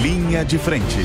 Linha de Frente.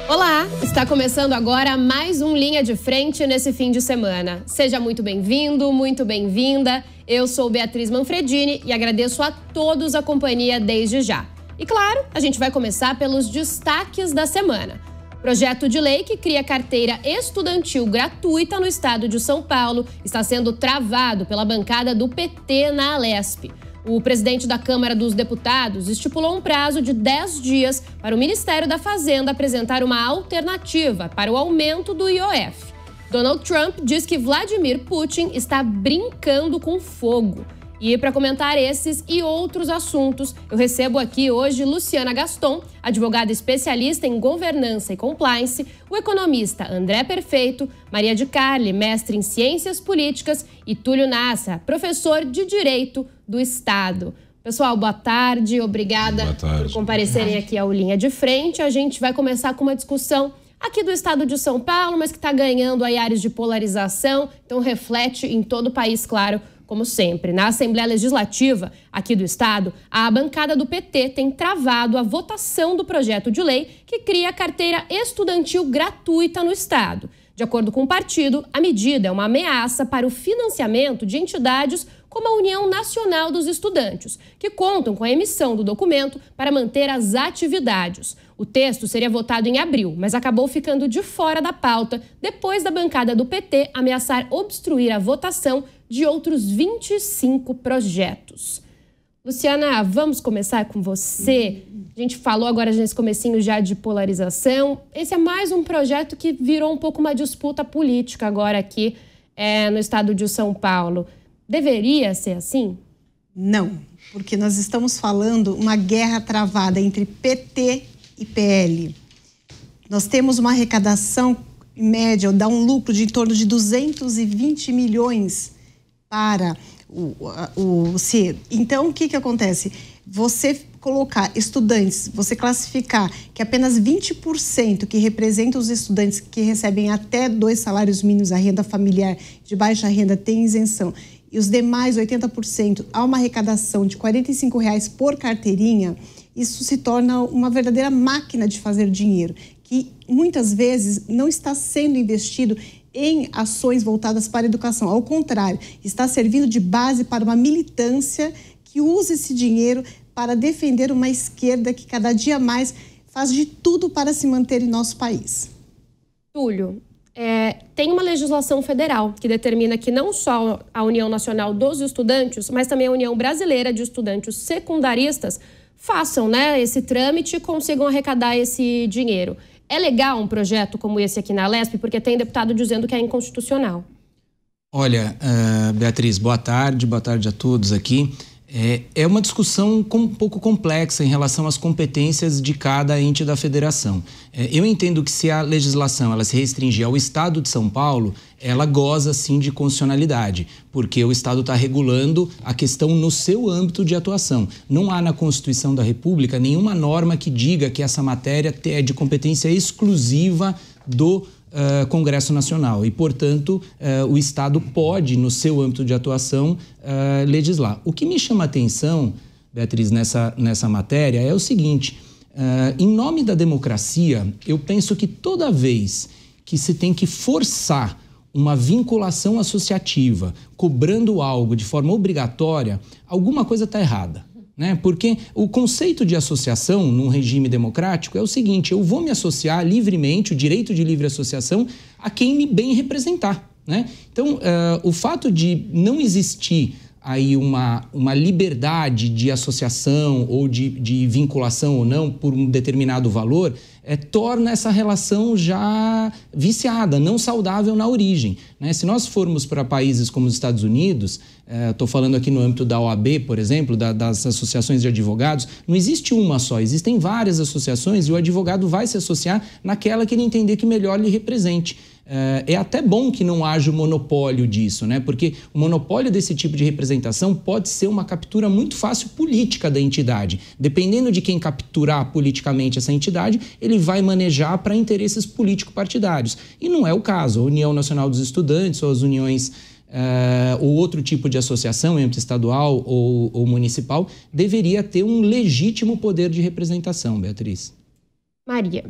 Olá, está começando agora mais um Linha de Frente nesse fim de semana. Seja muito bem-vindo, muito bem-vinda. Eu sou Beatriz Manfredini e agradeço a todos a companhia desde já. E claro, a gente vai começar pelos destaques da semana. Projeto de lei que cria carteira estudantil gratuita no estado de São Paulo está sendo travado pela bancada do PT na Alesp. O presidente da Câmara dos Deputados estipulou um prazo de 10 dias para o Ministério da Fazenda apresentar uma alternativa para o aumento do IOF. Donald Trump diz que Vladimir Putin está brincando com fogo. E para comentar esses e outros assuntos, eu recebo aqui hoje Luciana Gaston, advogada especialista em governança e compliance, o economista André Perfeito, Maria de Carli, mestre em ciências políticas, e Túlio Nassa, professor de Direito do Estado. Pessoal, boa tarde, obrigada por comparecerem aqui ao Linha de Frente. A gente vai começar com uma discussão aqui do estado de São Paulo, mas que está ganhando aí áreas de polarização, então reflete em todo o país, claro, como sempre. Na Assembleia Legislativa aqui do estado, a bancada do PT tem travado a votação do projeto de lei que cria a carteira estudantil gratuita no estado. De acordo com o partido, a medida é uma ameaça para o financiamento de entidades como a União Nacional dos Estudantes, que contam com a emissão do documento para manter as atividades. O texto seria votado em abril, mas acabou ficando de fora da pauta depois da bancada do PT ameaçar obstruir a votação de outros 25 projetos. Luciana, vamos começar com você. A gente falou agora nesse comecinho já de polarização. Esse é mais um projeto que virou um pouco uma disputa política agora aqui no estado de São Paulo. Deveria ser assim? Não, porque nós estamos falando uma guerra travada entre PT e PL. Nós temos uma arrecadação, em média, dá um lucro de em torno de 220 milhões para o CIR. Então, o que acontece? Você colocar estudantes, você classificar que apenas 20% que representa os estudantes que recebem até 2 salários mínimos, a renda familiar de baixa renda tem isenção, e os demais 80% há uma arrecadação de R$ 45 por carteirinha, isso se torna uma verdadeira máquina de fazer dinheiro, que muitas vezes não está sendo investido em ações voltadas para a educação. Ao contrário, está servindo de base para uma militância que usa esse dinheiro para defender uma esquerda que cada dia mais faz de tudo para se manter em nosso país. Túlio, tem uma legislação federal que determina que não só a União Nacional dos Estudantes, mas também a União Brasileira de Estudantes Secundaristas façam, esse trâmite e consigam arrecadar esse dinheiro. É legal um projeto como esse aqui na Alesp, porque tem deputado dizendo que é inconstitucional. Olha, Beatriz, boa tarde a todos aqui. É uma discussão um pouco complexa em relação às competências de cada ente da federação. Eu entendo que se a legislação ela se restringir ao estado de São Paulo, ela goza sim de constitucionalidade, porque o estado está regulando a questão no seu âmbito de atuação. Não há na Constituição da República nenhuma norma que diga que essa matéria é de competência exclusiva do Congresso Nacional e, portanto, o Estado pode, no seu âmbito de atuação, legislar. O que me chama a atenção, Beatriz, nessa matéria é o seguinte, em nome da democracia, eu penso que toda vez que se tem que forçar uma vinculação associativa, cobrando algo de forma obrigatória, alguma coisa está errada. Porque o conceito de associação num regime democrático é o seguinte, eu vou me associar livremente, o direito de livre associação, a quem me bem representar. Então, o fato de não existir aí uma liberdade de associação ou de vinculação ou não por um determinado valor, torna essa relação já viciada, não saudável na origem. Se nós formos para países como os Estados Unidos, estou falando aqui no âmbito da OAB, por exemplo, das associações de advogados, não existe uma só, existem várias associações e o advogado vai se associar naquela que ele entender que melhor lhe represente. É até bom que não haja o monopólio disso, porque o monopólio desse tipo de representação pode ser uma captura muito fácil política da entidade. Dependendo de quem capturar politicamente essa entidade, ele vai manejar para interesses político-partidários. E não é o caso. A União Nacional dos Estudantes ou as uniões ou outro tipo de associação, âmbito estadual ou municipal, deveria ter um legítimo poder de representação, Beatriz. Maria,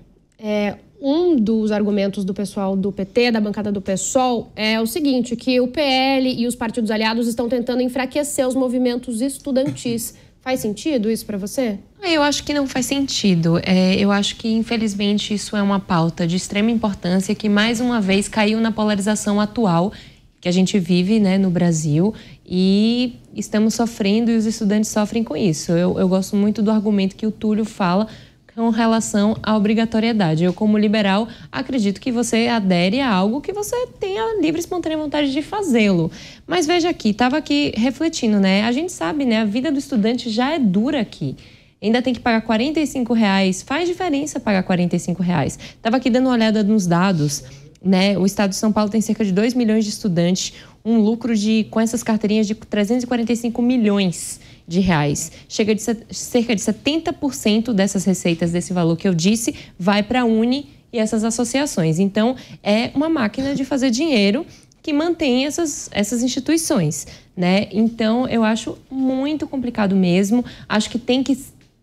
um dos argumentos do pessoal do PT, da bancada do PSOL, é o seguinte, que o PL e os partidos aliados estão tentando enfraquecer os movimentos estudantis. Faz sentido isso para você? Eu acho que não faz sentido. Eu acho que, infelizmente, isso é uma pauta de extrema importância que, mais uma vez, caiu na polarização atual que a gente vive, né, no Brasil, e estamos sofrendo e os estudantes sofrem com isso. Eu gosto muito do argumento que o Túlio fala com relação à obrigatoriedade. Eu, como liberal, acredito que você adere a algo que você tenha livre e espontânea vontade de fazê-lo. Mas veja aqui, estava aqui refletindo, né? A gente sabe, né? A vida do estudante já é dura aqui. Ainda tem que pagar R$45, faz diferença pagar R$45. Estava aqui dando uma olhada nos dados, né? O estado de São Paulo tem cerca de 2 milhões de estudantes, um lucro com essas carteirinhas de 345 milhões de reais. Chega de cerca de 70% dessas receitas, desse valor que eu disse, vai para a Uni e essas associações. Então, é uma máquina de fazer dinheiro que mantém essas instituições, né? Então, eu acho muito complicado mesmo. Acho que tem que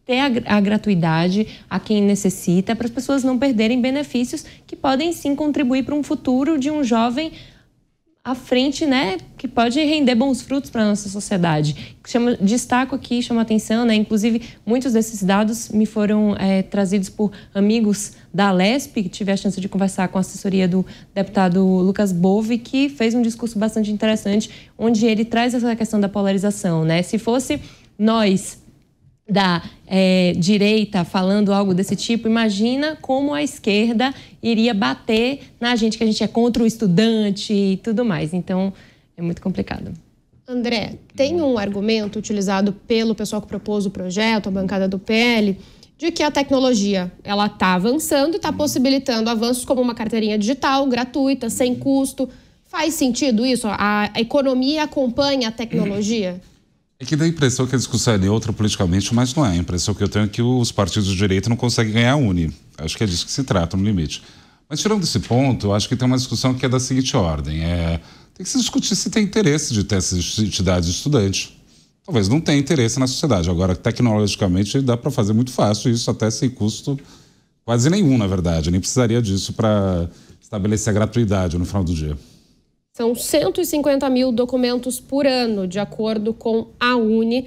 ter a gratuidade a quem necessita, para as pessoas não perderem benefícios que podem sim contribuir para um futuro de um jovem à frente, né, que pode render bons frutos para a nossa sociedade. Destaco aqui, chama atenção, né, inclusive muitos desses dados me foram trazidos por amigos da Alesp, que tive a chance de conversar com a assessoria do deputado Lucas Bove, que fez um discurso bastante interessante, onde ele traz essa questão da polarização, né? Se fosse nós da direita falando algo desse tipo, imagina como a esquerda iria bater na gente, que a gente é contra o estudante e tudo mais. Então, é muito complicado. André, tem um argumento utilizado pelo pessoal que propôs o projeto, a bancada do PL, de que a tecnologia ela está avançando e está possibilitando avanços como uma carteirinha digital, gratuita, sem custo. Faz sentido isso? A economia acompanha a tecnologia? É que dá a impressão que a discussão é neutra politicamente, mas não é. A impressão que eu tenho é que os partidos de direita não conseguem ganhar a Uni. Acho que é disso que se trata, no limite. Mas tirando esse ponto, eu acho que tem uma discussão que é da seguinte ordem. Tem que se discutir se tem interesse de ter essas entidades de estudante. Talvez não tenha interesse na sociedade. Agora, tecnologicamente, dá para fazer muito fácil isso, até sem custo quase nenhum, na verdade. Nem precisaria disso para estabelecer a gratuidade no final do dia. São 150 mil documentos por ano, de acordo com a Uni,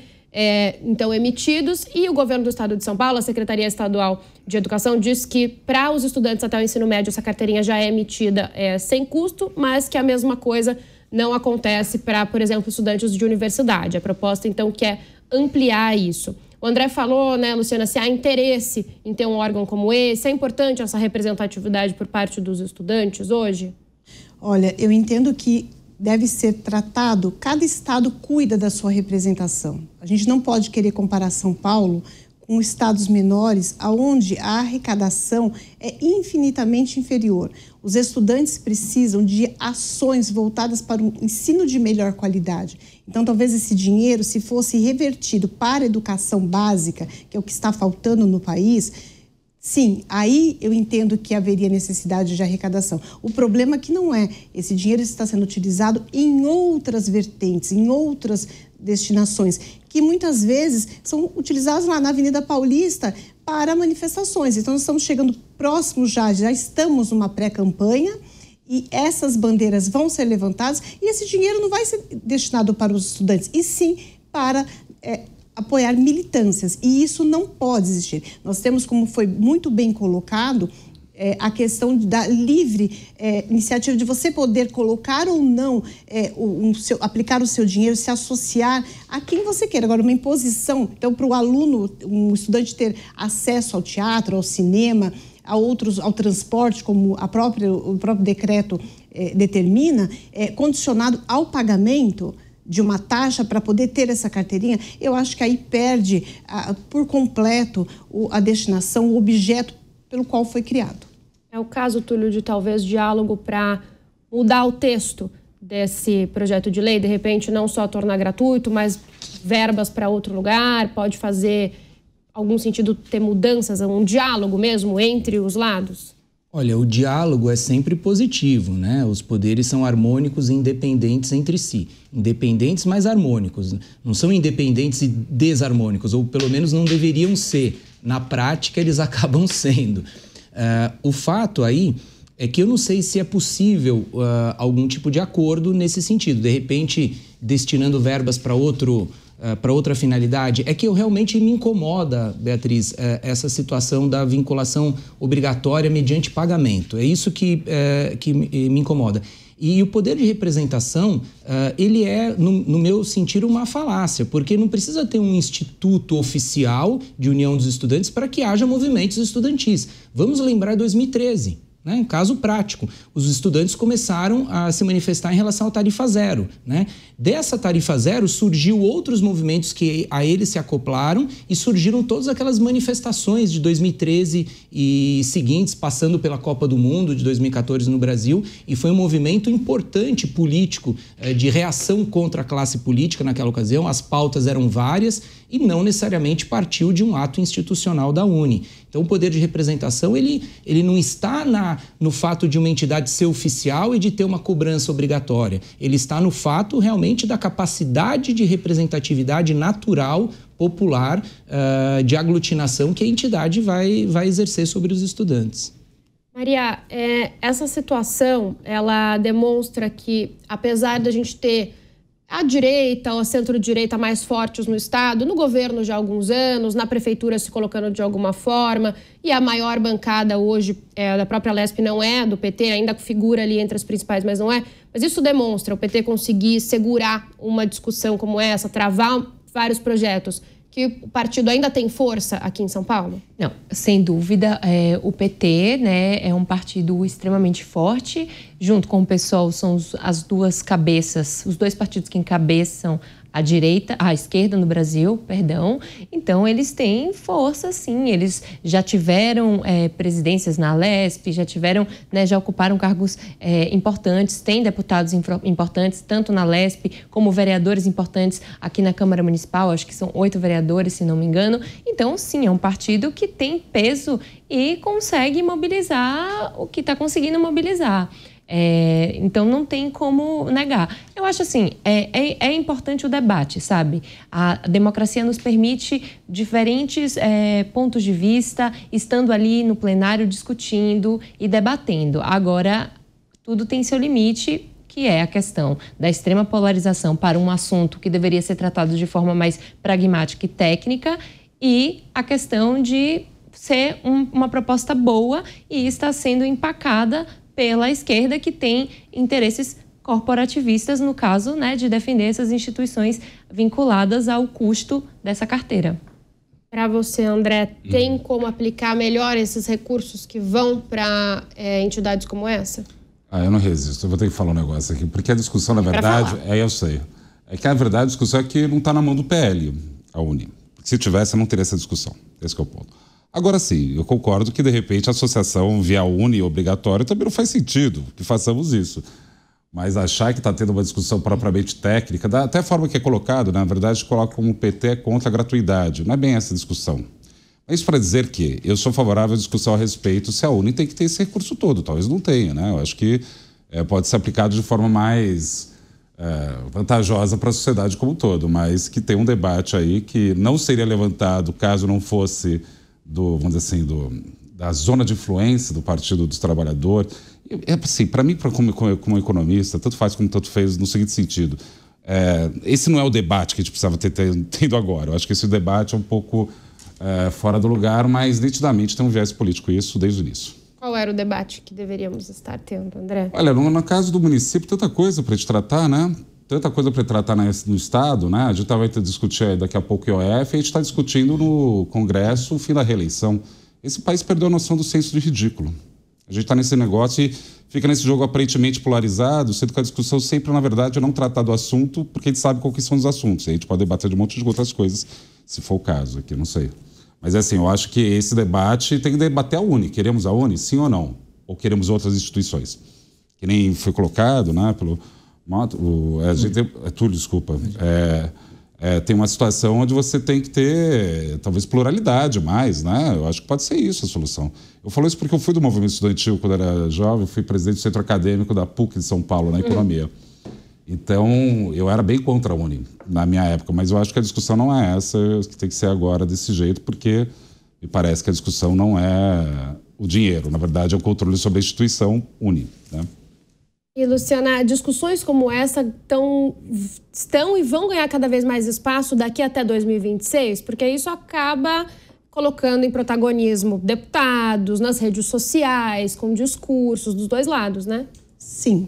então emitidos. E o governo do estado de São Paulo, a Secretaria Estadual de Educação, diz que para os estudantes até o ensino médio essa carteirinha já é emitida sem custo, mas que a mesma coisa não acontece para, por exemplo, estudantes de universidade. A proposta, então, quer ampliar isso. O André falou, né, Luciana, se há interesse em ter um órgão como esse, é importante essa representatividade por parte dos estudantes hoje? Olha, eu entendo que deve ser tratado, cada estado cuida da sua representação. A gente não pode querer comparar São Paulo com estados menores, onde a arrecadação é infinitamente inferior. Os estudantes precisam de ações voltadas para um ensino de melhor qualidade. Então, talvez esse dinheiro, se fosse revertido para a educação básica, que é o que está faltando no país, sim, aí eu entendo que haveria necessidade de arrecadação. O problema é que não é. Esse dinheiro está sendo utilizado em outras vertentes, em outras destinações, que muitas vezes são utilizados lá na Avenida Paulista para manifestações. Então, nós estamos chegando próximo já estamos numa pré-campanha e essas bandeiras vão ser levantadas e esse dinheiro não vai ser destinado para os estudantes, e sim para apoiar militâncias, e isso não pode existir. Nós temos, como foi muito bem colocado, a questão da livre iniciativa de você poder colocar ou não, aplicar o seu dinheiro, se associar a quem você queira. Agora, uma imposição, então, para o aluno, um estudante ter acesso ao teatro, ao cinema, ao transporte, como o próprio decreto determina, condicionado ao pagamento de uma taxa para poder ter essa carteirinha, eu acho que aí perde por completo a destinação, o objeto pelo qual foi criado. É o caso, Túlio, de talvez diálogo para mudar o texto desse projeto de lei, de repente não só tornar gratuito, mas verbas para outro lugar, pode fazer algum sentido ter mudanças, um diálogo mesmo entre os lados? Olha, o diálogo é sempre positivo, né? Os poderes são harmônicos e independentes entre si. Independentes, mas harmônicos. Não são independentes e desarmônicos, ou pelo menos não deveriam ser. Na prática, eles acabam sendo. O fato aí é que eu não sei se é possível algum tipo de acordo nesse sentido. De repente, destinando verbas para outra finalidade. É que eu realmente me incomoda, Beatriz, essa situação da vinculação obrigatória mediante pagamento. É isso que me incomoda. E o poder de representação, ele é, no meu sentir, uma falácia, porque não precisa ter um instituto oficial de união dos estudantes para que haja movimentos estudantis. Vamos lembrar 2013. Né? Caso prático, os estudantes começaram a se manifestar em relação à tarifa zero. Né? Dessa tarifa zero surgiu outros movimentos que a eles se acoplaram e surgiram todas aquelas manifestações de 2013 e seguintes, passando pela Copa do Mundo de 2014 no Brasil, e foi um movimento importante político de reação contra a classe política naquela ocasião. As pautas eram várias e não necessariamente partiu de um ato institucional da UNE. Então, o poder de representação, ele não está no fato de uma entidade ser oficial e de ter uma cobrança obrigatória. Ele está no fato, realmente, da capacidade de representatividade natural, popular, de aglutinação que a entidade vai exercer sobre os estudantes. Maria, essa situação, ela demonstra que, apesar da gente ter a direita ou a centro-direita mais fortes no Estado, no governo já há alguns anos, na prefeitura se colocando de alguma forma, e a maior bancada hoje da própria Lesp não é do PT, ainda figura ali entre as principais, mas não é. Mas isso demonstra o PT conseguir segurar uma discussão como essa, travar vários projetos, que o partido ainda tem força aqui em São Paulo? Não, sem dúvida. O PT, né, é um partido extremamente forte. Junto com o PSOL são as duas cabeças, os dois partidos que encabeçam a esquerda no Brasil, perdão. Então, eles têm força, sim. Eles já tiveram presidências na Lesp, já ocuparam cargos importantes, têm deputados importantes, tanto na Lesp como vereadores importantes aqui na Câmara Municipal. Acho que são 8 vereadores, se não me engano. Então, sim, é um partido que tem peso e consegue mobilizar o que está conseguindo mobilizar. Então não tem como negar. Eu acho assim, é importante o debate, sabe? A democracia nos permite diferentes pontos de vista, estando ali no plenário discutindo e debatendo. Agora, tudo tem seu limite, que é a questão da extrema polarização para um assunto que deveria ser tratado de forma mais pragmática e técnica, e a questão de ser uma proposta boa e está sendo empacada pela esquerda, que tem interesses corporativistas, no caso, né, de defender essas instituições vinculadas ao custo dessa carteira. Para você, André, tem como aplicar melhor esses recursos que vão para entidades como essa? Eu não resisto, eu vou ter que falar um negócio aqui, porque a discussão, na verdade, eu sei, é que na verdade a discussão é que não está na mão do PL, a UNE. Se tivesse, não teria essa discussão, esse que é o ponto. Agora sim, eu concordo que de repente a associação via UNE obrigatória também não faz sentido que façamos isso. Mas achar que está tendo uma discussão propriamente técnica, até a forma que é colocado, na verdade, coloca como o PT é contra a gratuidade. Não é bem essa discussão. Mas isso para dizer que eu sou favorável à discussão a respeito se a UNE tem que ter esse recurso todo. Talvez não tenha, né? Eu acho que pode ser aplicado de forma mais vantajosa para a sociedade como um todo, mas que tem um debate aí que não seria levantado caso não fosse vamos dizer assim, da zona de influência do Partido dos Trabalhadores. Assim, para mim, como economista, tanto faz como tanto fez no seguinte sentido. Esse não é o debate que a gente precisava ter tendo agora. Eu acho que esse debate é um pouco fora do lugar, mas nitidamente tem um viés político isso desde o início. Qual era o debate que deveríamos estar tendo, André? Olha, no caso do município, tanta coisa para a gente tratar, né? Tanta coisa para tratar no Estado, né? A gente vai discutir daqui a pouco o IOF, e a gente está discutindo no Congresso o fim da reeleição. Esse país perdeu a noção do senso de ridículo. A gente está nesse negócio e fica nesse jogo aparentemente polarizado, sendo que a discussão sempre, na verdade, é não tratar do assunto, porque a gente sabe qual que são os assuntos. E a gente pode debater de um monte de outras coisas, se for o caso aqui, não sei. Mas assim, eu acho que esse debate tem que debater a UNE. Queremos a UNE, sim ou não? Ou queremos outras instituições? Que nem foi colocado, né, pelo... Túlio, desculpa. tem uma situação onde você tem que ter, talvez, pluralidade mais, né? Eu acho que pode ser isso a solução. Eu falo isso porque eu fui do movimento estudantil quando era jovem, fui presidente do centro acadêmico da PUC de São Paulo, na economia. Então, eu era bem contra a Uni na minha época, mas eu acho que a discussão não é essa, que tem que ser agora desse jeito, porque me parece que a discussão não é o dinheiro, na verdade é o controle sobre a instituição Uni, né? E, Luciana, discussões como essa estão e vão ganhar cada vez mais espaço daqui até 2026, porque isso acaba colocando em protagonismo deputados, nas redes sociais, com discursos dos dois lados, né? Sim,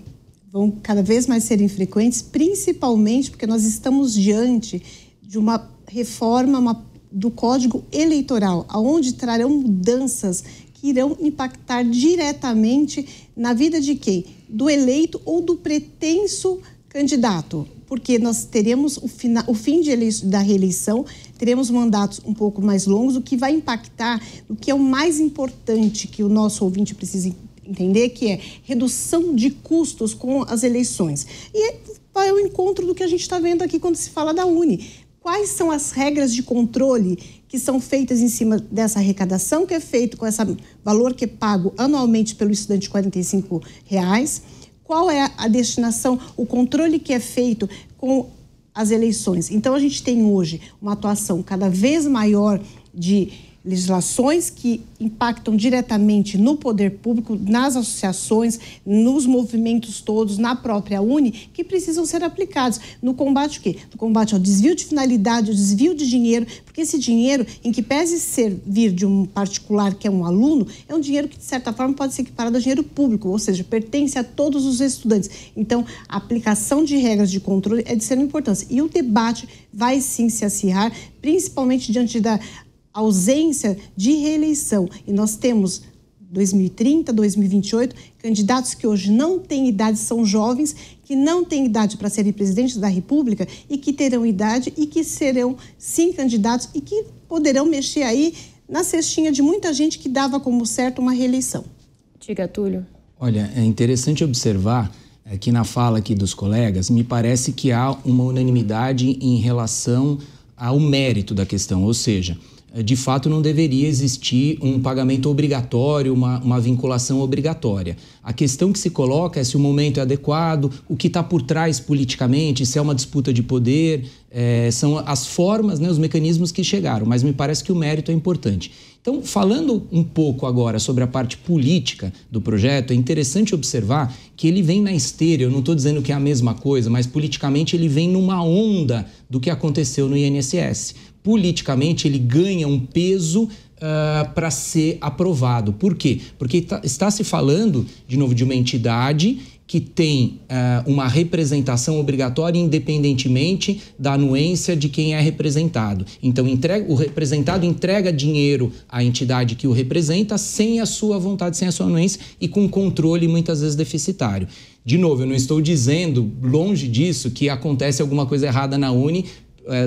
vão cada vez mais serem frequentes, principalmente porque nós estamos diante de uma reforma do Código Eleitoral, onde trarão mudanças que irão impactar diretamente na vida de quem? Do eleito ou do pretenso candidato, porque nós teremos o fim da reeleição, teremos mandatos um pouco mais longos, o que vai impactar o que é o mais importante que o nosso ouvinte precisa entender, que é redução de custos com as eleições. E vai ao encontro do que a gente está vendo aqui quando se fala da Uni. Quais são as regras de controle que são feitas em cima dessa arrecadação, que é feito com esse valor que é pago anualmente pelo estudante de R$45? Qual é a destinação, o controle que é feito com as eleições? Então, a gente tem hoje uma atuação cada vez maior de legislações que impactam diretamente no poder público, nas associações, nos movimentos todos, na própria Uni, que precisam ser aplicados no combate o quê? No combate ao desvio de finalidade, ao desvio de dinheiro, porque esse dinheiro, em que pese vir de um particular que é um aluno, é um dinheiro que, de certa forma, pode ser equiparado a dinheiro público, ou seja, pertence a todos os estudantes. Então, a aplicação de regras de controle é de extrema importância. E o debate vai sim se acirrar, principalmente diante da ausência de reeleição. E nós temos 2030, 2028, candidatos que hoje não têm idade, são jovens, que não têm idade para serem presidentes da República e que terão idade e que serão, sim, candidatos e que poderão mexer aí na cestinha de muita gente que dava como certo uma reeleição. Diga, Túlio. Olha, é interessante observar que na fala aqui dos colegas, me parece que há uma unanimidade em relação ao mérito da questão, ou seja, de fato não deveria existir um pagamento obrigatório, uma vinculação obrigatória. A questão que se coloca é se o momento é adequado, o que está por trás politicamente, se é uma disputa de poder, são as formas, né, os mecanismos que chegaram, mas me parece que o mérito é importante. Então, falando um pouco agora sobre a parte política do projeto, é interessante observar que ele vem na esteira, eu não estou dizendo que é a mesma coisa, mas politicamente ele vem numa onda do que aconteceu no INSS. Politicamente ele ganha um peso para ser aprovado. Por quê? Porque está se falando, de novo, de uma entidade que tem uma representação obrigatória independentemente da anuência de quem é representado. Então, o representado entrega dinheiro à entidade que o representa sem a sua vontade, sem a sua anuência e com controle muitas vezes deficitário. De novo, eu não estou dizendo, longe disso, que acontece alguma coisa errada na Uni,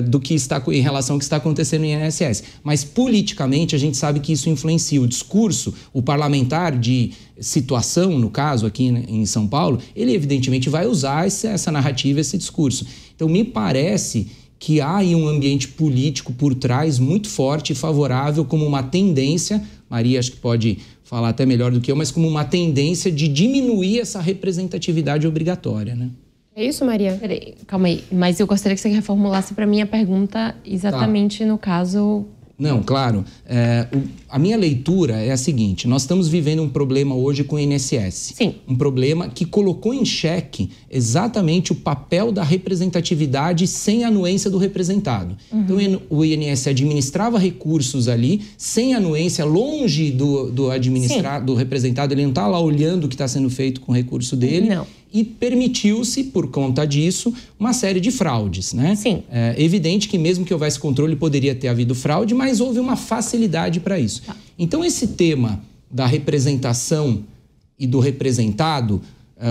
do que está em relação ao que está acontecendo no INSS. Mas, politicamente, a gente sabe que isso influencia o discurso, o parlamentar de situação, no caso aqui em São Paulo, ele evidentemente vai usar essa narrativa, esse discurso. Então, me parece que há aí um ambiente político por trás muito forte e favorável como uma tendência, Maria acho que pode falar até melhor do que eu, mas como uma tendência de diminuir essa representatividade obrigatória, né? É isso, Maria? Peraí, calma aí. Mas eu gostaria que você reformulasse para mim a pergunta exatamente no caso... Não, claro. A minha leitura é a seguinte. Nós estamos vivendo um problema hoje com o INSS. Sim. Um problema que colocou em xeque exatamente o papel da representatividade sem anuência do representado. Então, o INSS administrava recursos ali, sem anuência, longe do representado. Ele não está lá olhando o que está sendo feito com o recurso dele. Não. E permitiu-se, por conta disso, uma série de fraudes, né? Sim. É evidente que mesmo que houvesse controle, poderia ter havido fraude, mas houve uma facilidade para isso. Tá. Então, esse tema da representação e do representado,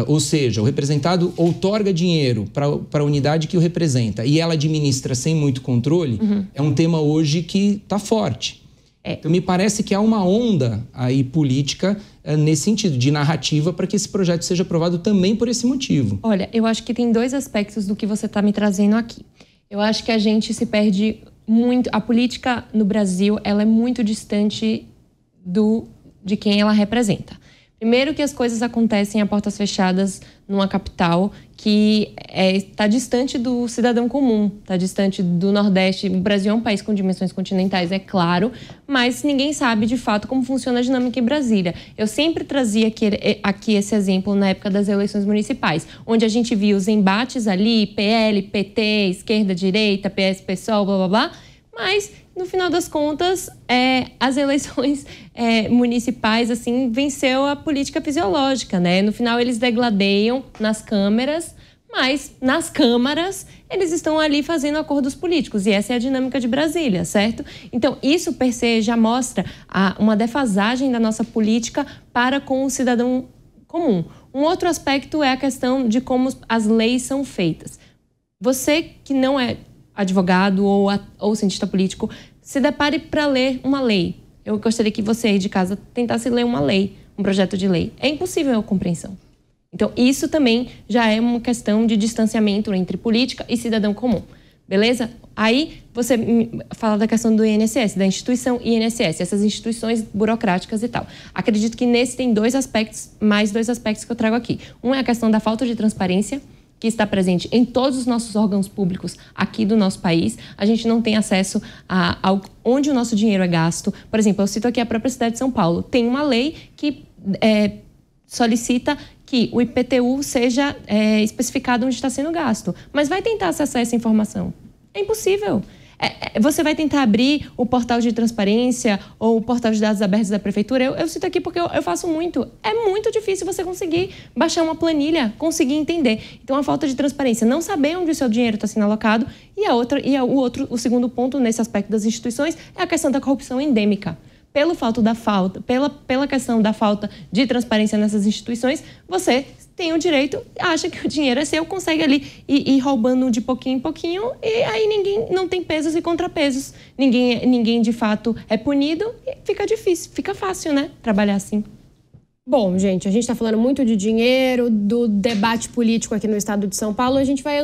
ou seja, o representado outorga dinheiro para a unidade que o representa e ela administra sem muito controle, é um tema hoje que está forte. Então, me parece que há uma onda aí política nesse sentido, de narrativa, para que esse projeto seja aprovado também por esse motivo. Olha, eu acho que tem dois aspectos do que você está me trazendo aqui. Eu acho que a gente se perde muito. A política no Brasil, ela é muito distante de quem ela representa. Primeiro que as coisas acontecem a portas fechadas numa capital que está distante do cidadão comum, está distante do Nordeste. O Brasil é um país com dimensões continentais, é claro, mas ninguém sabe de fato como funciona a dinâmica em Brasília. Eu sempre trazia aqui esse exemplo na época das eleições municipais, onde a gente via os embates ali, PL, PT, esquerda, direita, PS, PSOL, blá, blá, blá, mas no final das contas, as eleições municipais, assim, venceu a política fisiológica, né? No final, eles degladeiam nas câmeras, mas nas câmaras, eles estão ali fazendo acordos políticos. E essa é a dinâmica de Brasília, certo? Então, isso, per se, já mostra uma defasagem da nossa política para com o cidadão comum. Um outro aspecto é a questão de como as leis são feitas. Você que não é advogado ou cientista político, se depare para ler uma lei. Eu gostaria que você aí de casa tentasse ler uma lei, um projeto de lei. É impossível a compreensão. Então, isso também já é uma questão de distanciamento entre política e cidadão comum. Beleza? Aí, você fala da questão do INSS, da instituição INSS, essas instituições burocráticas e tal. Acredito que nesse tem dois aspectos que eu trago aqui. Um é a questão da falta de transparência, que está presente em todos os nossos órgãos públicos aqui do nosso país. A gente não tem acesso a onde o nosso dinheiro é gasto. Por exemplo, eu cito aqui a própria cidade de São Paulo. Tem uma lei que solicita que o IPTU seja especificado onde está sendo gasto. Mas vai tentar acessar essa informação. É impossível. Você vai tentar abrir o portal de transparência ou o portal de dados abertos da prefeitura. Eu cito aqui porque eu faço muito. É muito difícil você conseguir baixar uma planilha, conseguir entender. Então, a falta de transparência, não saber onde o seu dinheiro está sendo alocado. O segundo ponto nesse aspecto das instituições é a questão da corrupção endêmica. Pela questão da falta de transparência nessas instituições, você tem o direito, acha que o dinheiro é seu, consegue ali ir roubando de pouquinho em pouquinho, e aí ninguém não tem pesos e contrapesos. Ninguém de fato é punido e fica difícil, fica fácil, né? Trabalhar assim. Bom, gente, a gente está falando muito de dinheiro, do debate político aqui no estado de São Paulo. A gente vai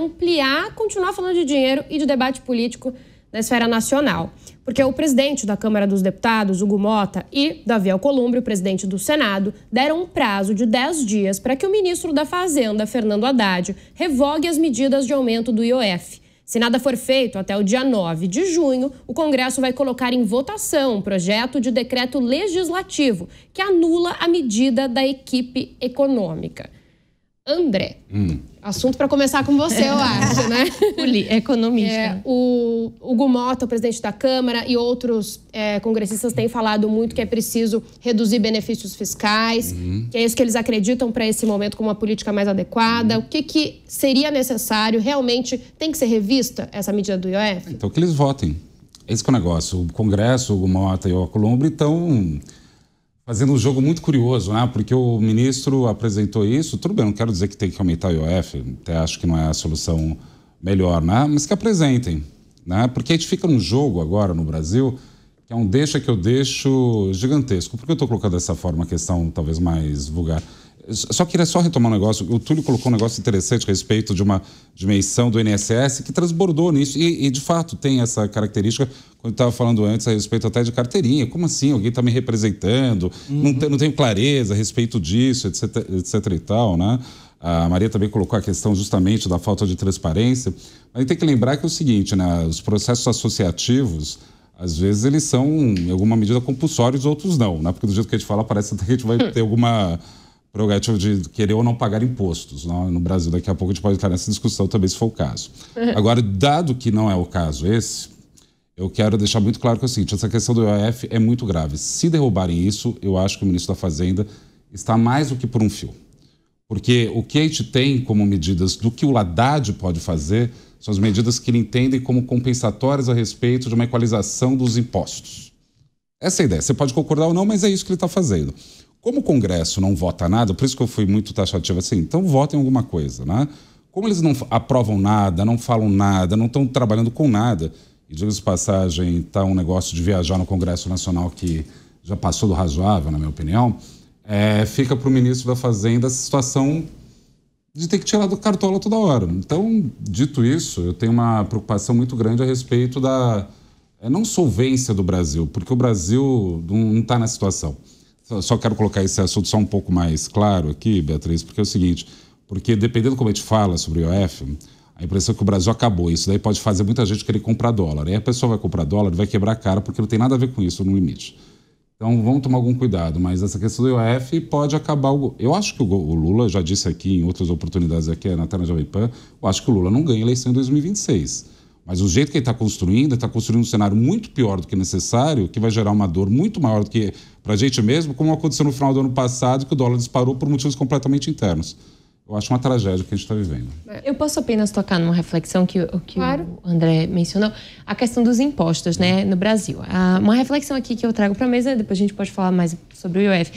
continuar falando de dinheiro e de debate político na esfera nacional. Porque o presidente da Câmara dos Deputados, Hugo Motta, e Davi Alcolumbre, o presidente do Senado, deram um prazo de 10 dias para que o ministro da Fazenda, Fernando Haddad, revogue as medidas de aumento do IOF. Se nada for feito até o dia 9 de junho, o Congresso vai colocar em votação um projeto de decreto legislativo que anula a medida da equipe econômica. André, assunto para começar com você, eu acho, né? Economista. O Hugo Motta, o presidente da Câmara, e outros congressistas têm falado muito que é preciso reduzir benefícios fiscais, que é isso que eles acreditam para esse momento como uma política mais adequada. O que seria necessário? Realmente tem que ser revista essa medida do IOF? Então, que eles votem. Esse que é o negócio. O Congresso, o Hugo Motta e o Alcolumbre estão fazendo um jogo muito curioso, né? Porque o ministro apresentou isso. Tudo bem, não quero dizer que tem que aumentar o IOF, até acho que não é a solução melhor, né? Mas que apresentem, né? Porque a gente fica num jogo agora no Brasil que é um deixa que eu deixo gigantesco. Por que eu estou colocando dessa forma a questão talvez mais vulgar? Só queria retomar um negócio. O Túlio colocou um negócio interessante a respeito de uma dimensão do INSS que transbordou nisso. E de fato, tem essa característica, quando eu estava falando antes a respeito até de carteirinha. Como assim? Alguém está me representando? Não tenho clareza a respeito disso, etc e tal, né? A Maria também colocou a questão justamente da falta de transparência. Mas tem que lembrar que é o seguinte, né? Os processos associativos, às vezes, eles são, em alguma medida, compulsórios, outros não, né? Porque do jeito que a gente fala, parece que a gente vai ter alguma prerrogativa de querer ou não pagar impostos, né? No Brasil. Daqui a pouco a gente pode entrar nessa discussão também, se for o caso. Agora, dado que não é o caso esse, eu quero deixar muito claro que é o seguinte, essa questão do IOF é muito grave. Se derrubarem isso, eu acho que o ministro da Fazenda está mais do que por um fio. Porque o que a gente tem como medidas do que o Haddad pode fazer são as medidas que ele entende como compensatórias a respeito de uma equalização dos impostos. Essa é a ideia. Você pode concordar ou não, mas é isso que ele está fazendo. Como o Congresso não vota nada, por isso que eu fui muito taxativo assim, então votem alguma coisa, né? Como eles não aprovam nada, não falam nada, não estão trabalhando com nada, e diga-se de passagem, está um negócio de viajar no Congresso Nacional que já passou do razoável, na minha opinião, fica para o ministro da Fazenda essa situação de ter que tirar do cartola toda hora. Então, dito isso, eu tenho uma preocupação muito grande a respeito da não solvência do Brasil, porque o Brasil não está na situação. Só quero colocar esse assunto só um pouco mais claro aqui, Beatriz, porque é o seguinte, porque dependendo como a gente fala sobre o IOF, a impressão é que o Brasil acabou. Isso daí pode fazer muita gente querer comprar dólar. Aí a pessoa vai comprar dólar e vai quebrar a cara, porque não tem nada a ver com isso no limite. Então, vamos tomar algum cuidado, mas essa questão do IOF pode acabar... Eu acho que o Lula, já disse aqui em outras oportunidades aqui na Terra Jovem Pan, eu acho que o Lula não ganha eleição em 2026. Mas o jeito que ele está construindo um cenário muito pior do que necessário, que vai gerar uma dor muito maior do que para a gente mesmo, como aconteceu no final do ano passado, que o dólar disparou por motivos completamente internos. Eu acho uma tragédia que a gente está vivendo. Eu posso apenas tocar numa reflexão que claro. O André mencionou, a questão dos impostos, né, no Brasil. Uma reflexão aqui que eu trago para a mesa, depois a gente pode falar mais sobre o IOF.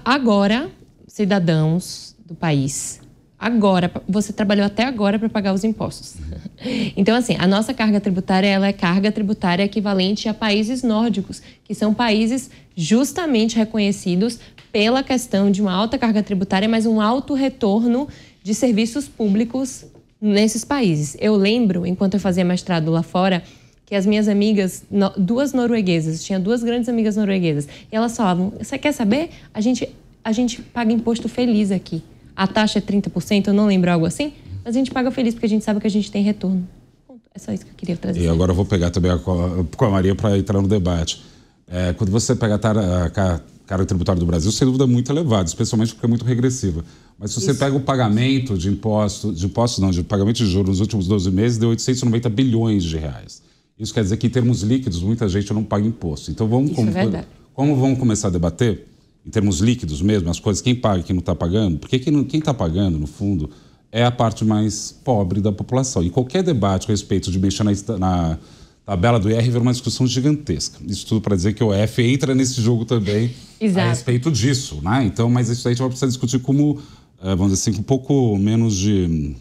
Agora, cidadãos do país, você trabalhou até agora para pagar os impostos. Então, assim, a nossa carga tributária, ela é carga tributária equivalente a países nórdicos, que são países justamente reconhecidos pela questão de uma alta carga tributária, mas um alto retorno de serviços públicos nesses países. Eu lembro, enquanto eu fazia mestrado lá fora, que as minhas amigas, duas norueguesas, tinha duas grandes amigas norueguesas, e elas falavam, você quer saber? A gente paga imposto feliz aqui. A taxa é 30%, eu não lembro algo assim, mas a gente paga feliz porque a gente sabe que a gente tem retorno. É só isso que eu queria trazer. E agora eu vou pegar também com a Maria para entrar no debate. Quando você pega a carga tributária do Brasil, sem dúvida é muito elevada, especialmente porque é muito regressiva. Mas se você pega o pagamento de pagamento de juros nos últimos 12 meses, deu 890 bilhões de reais. Isso quer dizer que, em termos líquidos, muita gente não paga imposto. Então, como vamos começar a debater, em termos líquidos mesmo, as coisas, quem paga e quem não está pagando? Porque quem está pagando, no fundo, é a parte mais pobre da população. E qualquer debate a respeito de mexer na tabela do IR vira uma discussão gigantesca. Isso tudo para dizer que o IOF entra nesse jogo também a respeito disso, né? Então, mas isso aí a gente vai precisar discutir como, vamos dizer assim, com um pouco menos de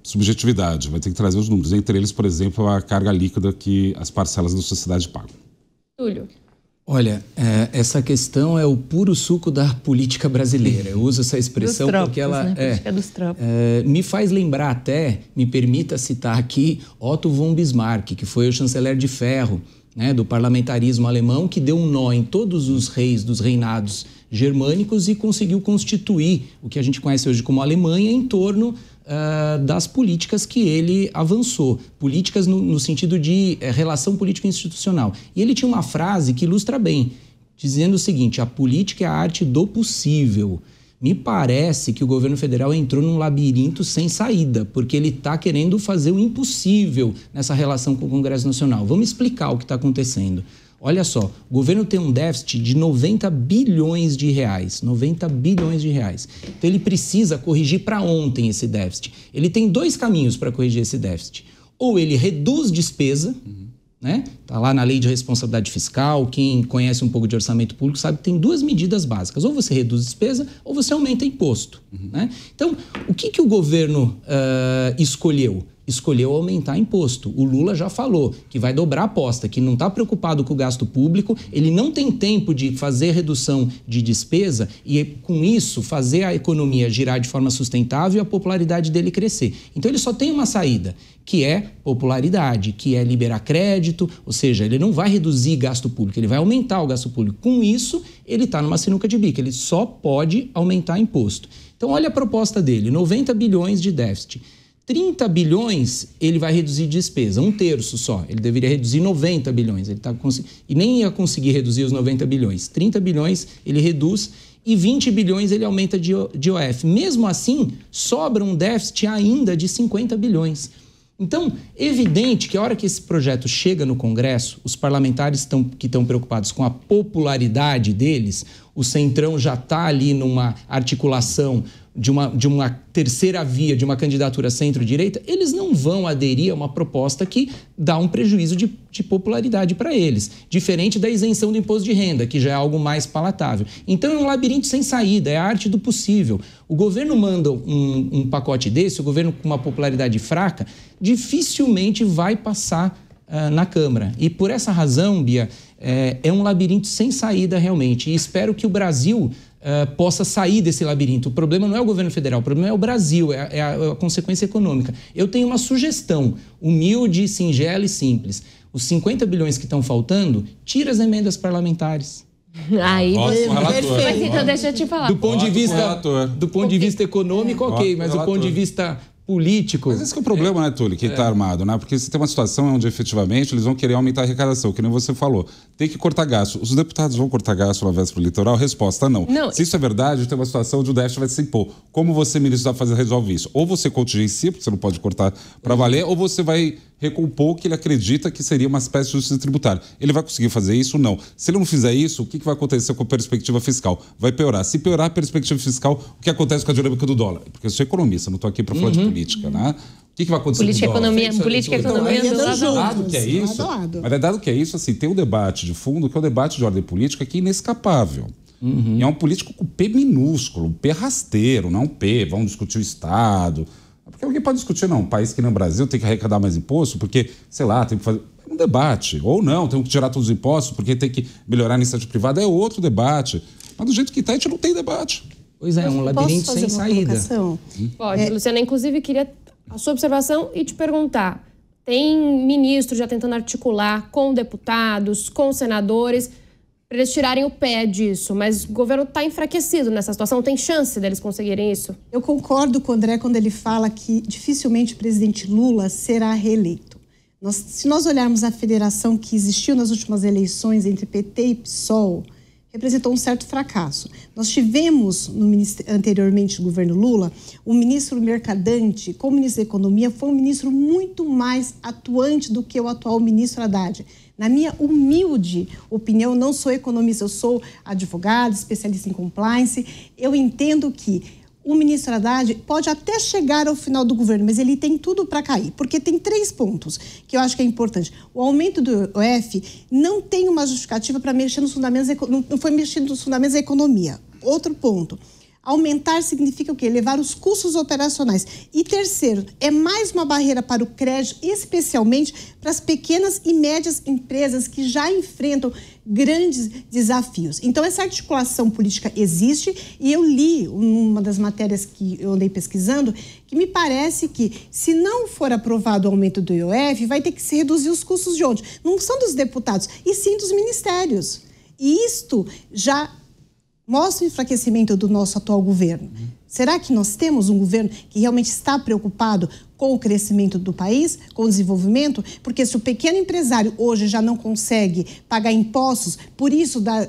subjetividade. Vai ter que trazer os números. Entre eles, por exemplo, a carga líquida que as parcelas da sociedade pagam. Túlio. Olha, essa questão é o puro suco da política brasileira. Eu uso essa expressão porque ela me faz lembrar até, me permita citar aqui, Otto von Bismarck, que foi o chanceler de ferro, né, do parlamentarismo alemão, que deu um nó em todos os reis dos reinados germânicos e conseguiu constituir o que a gente conhece hoje como Alemanha em torno das políticas que ele avançou, políticas no sentido de relação político-institucional. E ele tinha uma frase que ilustra bem, dizendo o seguinte: a política é a arte do possível. Me parece que o governo federal entrou num labirinto sem saída, porque ele está querendo fazer o impossível nessa relação com o Congresso Nacional. Vamos explicar o que está acontecendo. Olha só, o governo tem um déficit de 90 bilhões de reais. 90 bilhões de reais. Então ele precisa corrigir para ontem esse déficit. Ele tem dois caminhos para corrigir esse déficit. Ou ele reduz despesa, né? Está lá na lei de responsabilidade fiscal, quem conhece um pouco de orçamento público sabe que tem duas medidas básicas. Ou você reduz despesa ou você aumenta imposto. Né? Então, o que o governo escolheu? Escolheu aumentar imposto. O Lula já falou que vai dobrar a aposta, que não está preocupado com o gasto público, ele não tem tempo de fazer redução de despesa e, com isso, fazer a economia girar de forma sustentável e a popularidade dele crescer. Então, ele só tem uma saída, que é popularidade, que é liberar crédito, ou seja, ele não vai reduzir gasto público, ele vai aumentar o gasto público. Com isso, ele está numa sinuca de bico, ele só pode aumentar imposto. Então, olha a proposta dele, 90 bilhões de déficit. 30 bilhões ele vai reduzir despesa, 1/3 só. Ele deveria reduzir 90 bilhões. E nem ia conseguir reduzir os 90 bilhões. 30 bilhões ele reduz e 20 bilhões ele aumenta de IOF. Mesmo assim, sobra um déficit ainda de 50 bilhões. Então, evidente que a hora que esse projeto chega no Congresso, os parlamentares que estão preocupados com a popularidade deles, o Centrão já está ali numa articulação de uma terceira via, de uma candidatura centro-direita, eles não vão aderir a uma proposta que dá um prejuízo de popularidade para eles, diferente da isenção do imposto de renda, que já é algo mais palatável. Então é um labirinto sem saída, é a arte do possível. O governo manda um pacote desse, o governo com uma popularidade fraca, dificilmente vai passar na Câmara. E por essa razão, Bia, é um labirinto sem saída realmente. E espero que o Brasil possa sair desse labirinto. O problema não é o governo federal, o problema é o Brasil, é a consequência econômica. Eu tenho uma sugestão humilde, singela e simples. Os 50 bilhões que estão faltando, tira as emendas parlamentares. Aí você... Mas então deixa eu te falar. Do ponto de vista econômico, ok, mas do ponto de vista político... Mas esse que é o problema, né, Túlio, que está armado, né? Porque você tem uma situação onde, efetivamente, eles vão querer aumentar a arrecadação, que nem você falou. Tem que cortar gasto. Os deputados vão cortar gasto na véspera eleitoral? Resposta, não. Se isso é verdade, tem uma situação onde o déficit vai se impor. Como você, ministro da Fazenda, resolve isso? Ou você contingencia, porque você não pode cortar para valer, ou você vai recompor o que ele acredita que seria uma espécie de justiça tributária. Ele vai conseguir fazer isso? Não. Se ele não fizer isso, o que vai acontecer com a perspectiva fiscal? Vai piorar. Se piorar a perspectiva fiscal, o que acontece com a dinâmica do dólar? Porque eu sou economista, não estou aqui para falar de política, né? O que vai acontecer política, é com o dólar? Política e economia do lado a lado. Dado que é isso, mas dado que é isso, assim, tem um debate de fundo, que é um debate de ordem política que é inescapável. E é um político com P minúsculo, P rasteiro, não P, vamos discutir o Estado. Porque alguém pode discutir, não, um país que nem o Brasil tem que arrecadar mais imposto, porque, sei lá, tem que fazer um debate. Ou não, tem que tirar todos os impostos, porque tem que melhorar a iniciativa privada, é outro debate. Mas do jeito que está, a gente não tem debate. Pois é, um labirinto sem saída. Pode, Luciana, inclusive queria a sua observação e te perguntar. Tem ministros já tentando articular com deputados, com senadores, para eles tirarem o pé disso, mas o governo está enfraquecido nessa situação, tem chance deles conseguirem isso? Eu concordo com o André quando ele fala que dificilmente o presidente Lula será reeleito. Se nós olharmos a federação que existiu nas últimas eleições entre PT e PSOL, representou um certo fracasso. Nós tivemos, anteriormente no governo Lula, o ministro Mercadante, como ministro da Economia, foi um ministro muito mais atuante do que o atual ministro Haddad. Na minha humilde opinião, não sou economista, eu sou advogado, especialista em compliance, eu entendo que o ministro Haddad pode até chegar ao final do governo, mas ele tem tudo para cair, porque tem 3 pontos que eu acho que é importante. O aumento do IOF não tem uma justificativa para mexer nos fundamentos, não foi mexido nos fundamentos da economia. Outro ponto. Aumentar significa o quê? Elevar os custos operacionais. E terceiro, é mais uma barreira para o crédito, especialmente para as pequenas e médias empresas que já enfrentam grandes desafios. Então, essa articulação política existe e eu li uma das matérias que eu andei pesquisando que me parece que, se não for aprovado o aumento do IOF, vai ter que se reduzir os custos de onde? Não são dos deputados, e sim dos ministérios. E isto já mostra o enfraquecimento do nosso atual governo. Será que nós temos um governo que realmente está preocupado com o crescimento do país, com o desenvolvimento? Porque se o pequeno empresário hoje já não consegue pagar impostos, por isso da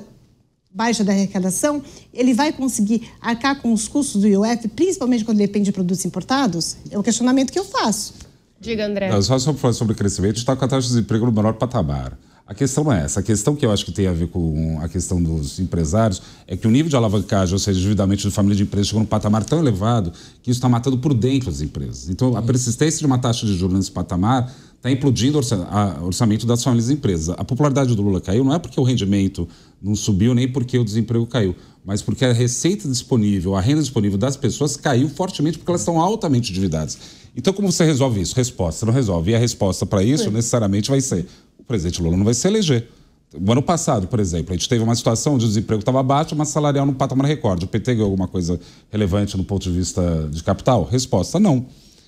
baixa da arrecadação, ele vai conseguir arcar com os custos do IOF, principalmente quando depende de produtos importados? É o questionamento que eu faço. Diga, André. Só falar sobre crescimento, a gente está com a taxa de desemprego no menor patamar. A questão não é essa. A questão que eu acho que tem a ver com a questão dos empresários é que o nível de alavancagem, ou seja, endividamento de família de empresas, chegou num patamar tão elevado que isso está matando por dentro as empresas. Então, a persistência de uma taxa de juros nesse patamar está implodindo o orçamento das famílias e empresas. A popularidade do Lula caiu não é porque o rendimento não subiu, nem porque o desemprego caiu, mas porque a receita disponível, a renda disponível das pessoas caiu fortemente porque elas estão altamente endividadas. Então, como você resolve isso? Resposta, não resolve. E a resposta para isso, necessariamente, vai ser: o presidente Lula não vai se eleger. O ano passado, por exemplo, a gente teve uma situação onde o desemprego estava baixo, mas salarial num patamar recorde. O PT ganhou alguma coisa relevante no ponto de vista de capital? Resposta, não.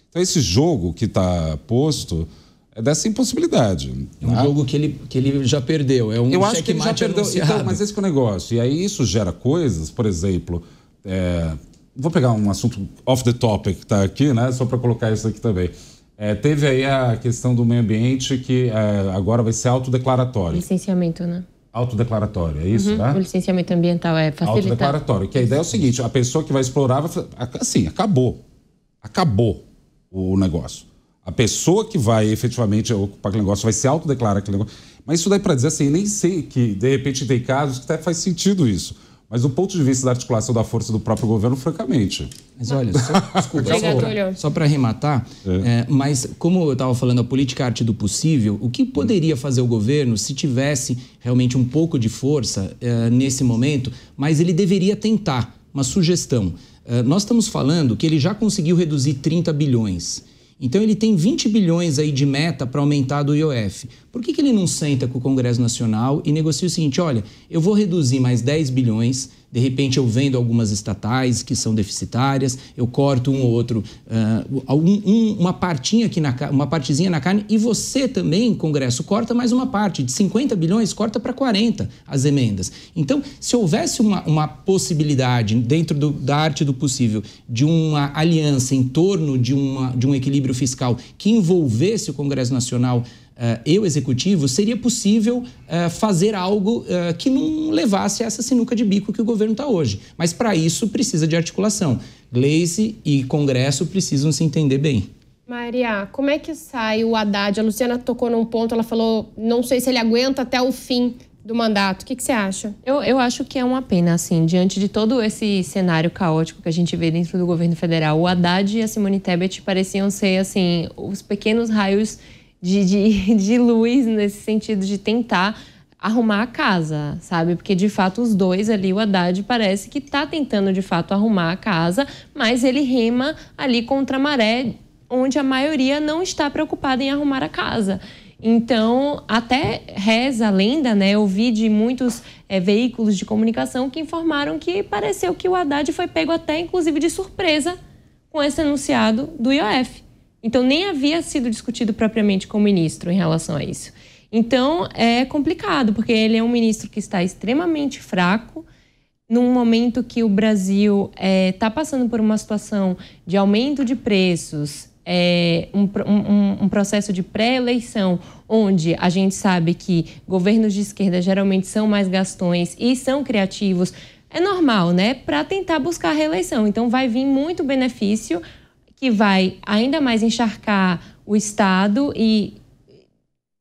Então, esse jogo que está posto é dessa impossibilidade. É um jogo que ele já perdeu. É um Eu acho que ele já perdeu. Então, mas esse que é o negócio. E aí isso gera coisas, por exemplo... Vou pegar um assunto off the topic que está aqui, né? Só para colocar isso aqui também. Teve aí a questão do meio ambiente que agora vai ser autodeclaratório. Licenciamento, né? Autodeclaratório, é isso, né? O licenciamento ambiental é facilitar. Autodeclaratório, que a ideia é o seguinte: a pessoa que vai explorar vai falar, assim, acabou o negócio. A pessoa que vai efetivamente ocupar aquele negócio vai se autodeclarar aquele negócio. Mas isso daí para dizer assim, nem sei que de repente tem casos que até faz sentido isso. Mas do ponto de vista da articulação da força do próprio governo, francamente. Mas olha, só para arrematar, mas como eu estava falando, a política arte do possível, o que poderia fazer o governo se tivesse realmente um pouco de força nesse momento, mas ele deveria tentar, uma sugestão. Nós estamos falando que ele já conseguiu reduzir 30 bilhões. Então, ele tem 20 bilhões aí de meta para aumentar do IOF. Por que ele não senta com o Congresso Nacional e negocia o seguinte: olha, eu vou reduzir mais 10 bilhões, de repente eu vendo algumas estatais que são deficitárias, eu corto um ou outro, uma partinha aqui, uma partezinha na carne, e você também, Congresso, corta mais uma parte, de 50 bilhões, corta para 40 as emendas. Então, se houvesse uma possibilidade, dentro da arte do possível, de uma aliança em torno de um equilíbrio fiscal que envolvesse o Congresso Nacional e o Executivo, seria possível fazer algo que não levasse a essa sinuca de bico que o governo está hoje. Mas, para isso, precisa de articulação. Gleisi e Congresso precisam se entender bem. Maria, como é que sai o Haddad? A Luciana tocou num ponto, ela falou, não sei se ele aguenta até o fim do mandato. O que você acha? Eu acho que é uma pena, assim, diante de todo esse cenário caótico que a gente vê dentro do governo federal. O Haddad e a Simone Tebet pareciam ser, assim, os pequenos raios de luz nesse sentido de tentar arrumar a casa, sabe? Porque, de fato, os dois ali, o Haddad parece que está tentando, de fato, arrumar a casa, mas ele rema ali contra a maré, onde a maioria não está preocupada em arrumar a casa. Então, até reza a lenda, né? Eu vi de muitos veículos de comunicação que informaram que pareceu que o Haddad foi pego até, inclusive, de surpresa com esse enunciado do IOF. Então, nem havia sido discutido propriamente com o ministro em relação a isso. Então, é complicado, porque ele é um ministro que está extremamente fraco, num momento que o Brasil está passando por uma situação de aumento de preços, um processo de pré-eleição, onde a gente sabe que governos de esquerda geralmente são mais gastões e são criativos. É normal, né? Para tentar buscar a reeleição. Então, vai vir muito benefício que vai ainda mais encharcar o Estado e,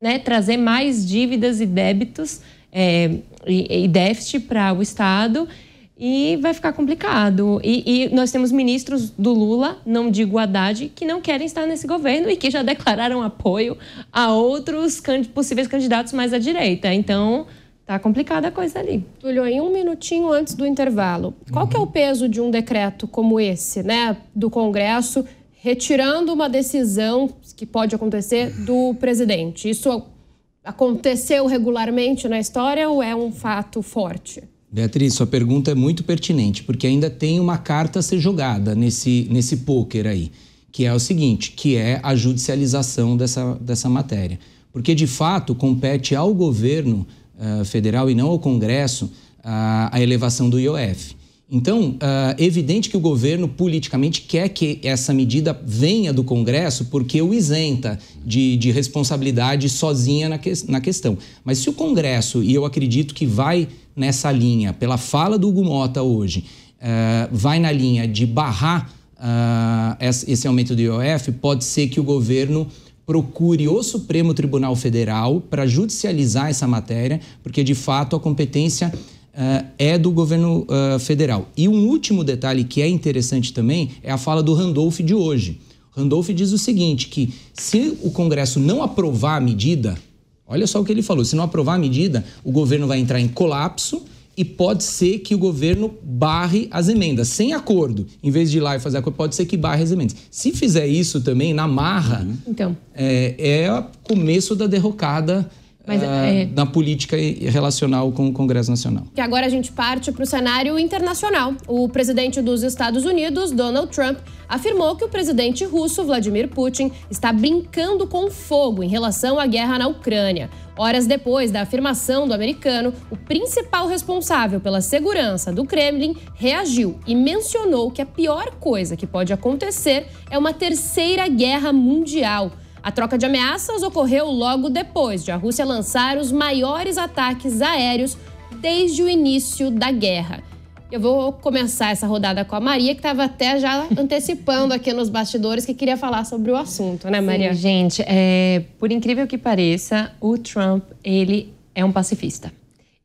né, trazer mais dívidas e débitos e déficit para o Estado, e vai ficar complicado. E nós temos ministros do Lula, não digo Haddad, que não querem estar nesse governo e que já declararam apoio a outros possíveis candidatos mais à direita. Então, tá complicada a coisa ali. Túlio, em um minutinho antes do intervalo, qual que é o peso de um decreto como esse, né, do Congresso, retirando uma decisão que pode acontecer do presidente? Isso aconteceu regularmente na história ou é um fato forte? Beatriz, sua pergunta é muito pertinente, porque ainda tem uma carta a ser jogada nesse pôquer aí, que é o seguinte, que é a judicialização dessa matéria. Porque, de fato, compete ao governo federal e não ao Congresso a elevação do IOF. Então, é evidente que o governo politicamente quer que essa medida venha do Congresso porque o isenta de responsabilidade sozinha na questão. Mas se o Congresso, e eu acredito que vai nessa linha, pela fala do Hugo Mota hoje, vai na linha de barrar esse aumento do IOF, pode ser que o governo procure o Supremo Tribunal Federal para judicializar essa matéria, porque, de fato, a competência é do governo federal. E um último detalhe que é interessante também é a fala do Randolph de hoje. Randolph diz o seguinte, que se o Congresso não aprovar a medida, olha só o que ele falou, se não aprovar a medida, o governo vai entrar em colapso e pode ser que o governo barre as emendas, sem acordo. Em vez de ir lá e fazer acordo, pode ser que barre as emendas. Se fizer isso também, na marra, então, é o começo da derrocada na política relacional com o Congresso Nacional. Que agora a gente parte para o cenário internacional. O presidente dos Estados Unidos, Donald Trump, afirmou que o presidente russo, Vladimir Putin, está brincando com fogo em relação à guerra na Ucrânia. Horas depois da afirmação do americano, o principal responsável pela segurança do Kremlin reagiu e mencionou que a pior coisa que pode acontecer é uma terceira guerra mundial. A troca de ameaças ocorreu logo depois de a Rússia lançar os maiores ataques aéreos desde o início da guerra. Eu vou começar essa rodada com a Maria, que estava até já antecipando aqui nos bastidores que queria falar sobre o assunto, né, Maria? Sim, gente, por incrível que pareça, o Trump, ele é um pacifista.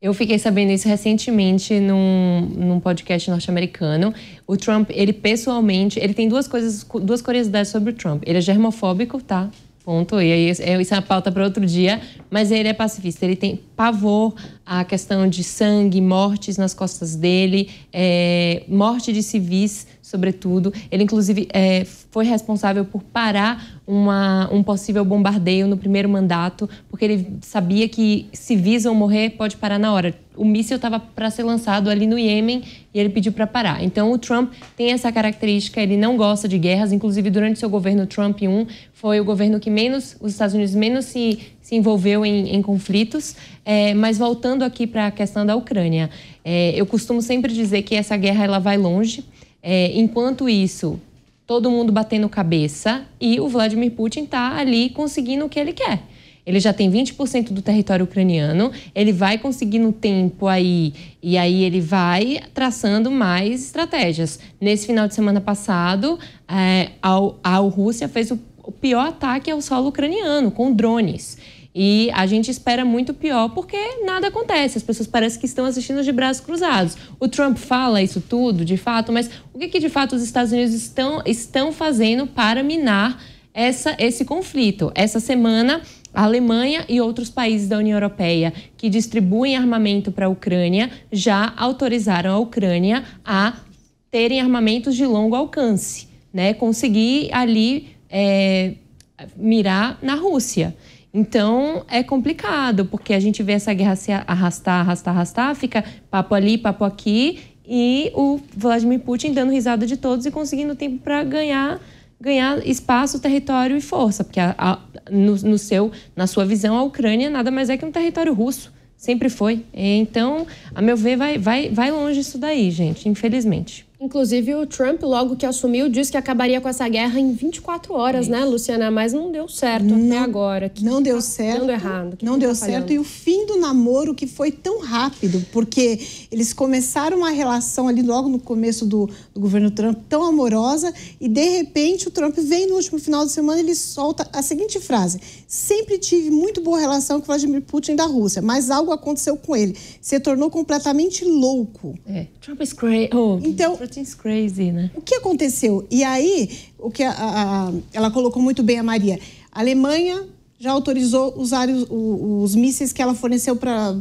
Eu fiquei sabendo isso recentemente num podcast norte-americano. O Trump, ele pessoalmente, ele tem duas curiosidades sobre o Trump. Ele é germofóbico, tá? Ponto. E aí, isso é uma pauta para outro dia. mas ele é pacifista. Ele tem pavor à questão de sangue, mortes nas costas dele, morte de civis, sobretudo. Ele, inclusive, foi responsável por parar um possível bombardeio no primeiro mandato, porque ele sabia que civis vão morrer, pode parar na hora. O míssil estava para ser lançado ali no Iêmen e ele pediu para parar. Então, o Trump tem essa característica, ele não gosta de guerras. Inclusive, durante seu governo Trump 1, foi o governo que os Estados Unidos menos se envolveu em conflitos. Mas voltando aqui para a questão da Ucrânia, eu costumo sempre dizer que essa guerra ela vai longe. Enquanto isso, todo mundo batendo cabeça e o Vladimir Putin está ali conseguindo o que ele quer. Ele já tem 20% do território ucraniano, ele vai conseguindo tempo aí, e aí ele traçando mais estratégias. Nesse final de semana passado, a Rússia fez o pior ataque ao solo ucraniano, com drones. E a gente espera muito pior porque nada acontece. As pessoas parecem que estão assistindo de braços cruzados. O Trump fala isso tudo, de fato, mas o que de fato os Estados Unidos estão fazendo para minar esse conflito? Essa semana, a Alemanha e outros países da União Europeia que distribuem armamento para a Ucrânia já autorizaram a Ucrânia a terem armamentos de longo alcance, né? Conseguir ali mirar na Rússia. Então, é complicado, porque a gente vê essa guerra se arrastar, fica papo ali, papo aqui, e o Vladimir Putin dando risada de todos e conseguindo tempo para ganhar espaço, território e força, porque na sua visão, a Ucrânia nada mais é que um território russo, sempre foi. Então, a meu ver, vai longe isso daí, gente, infelizmente. Inclusive, o Trump, logo que assumiu, disse que acabaria com essa guerra em 24 horas, né, Luciana? Mas não deu certo até agora. Não deu certo. Dando errado. Não deu certo. E o fim do namoro que foi tão rápido, porque eles começaram uma relação ali logo no começo do governo Trump tão amorosa e, de repente, o Trump vem no último final de semana e ele solta a seguinte frase: sempre tive muito boa relação com o Vladimir Putin da Rússia, mas algo aconteceu com ele. Se tornou completamente louco. Trump is crazy. Então, Putin's crazy, né? O que aconteceu? E aí, o que ela colocou muito bem, a Maria, a Alemanha já autorizou usar os mísseis que ela forneceu para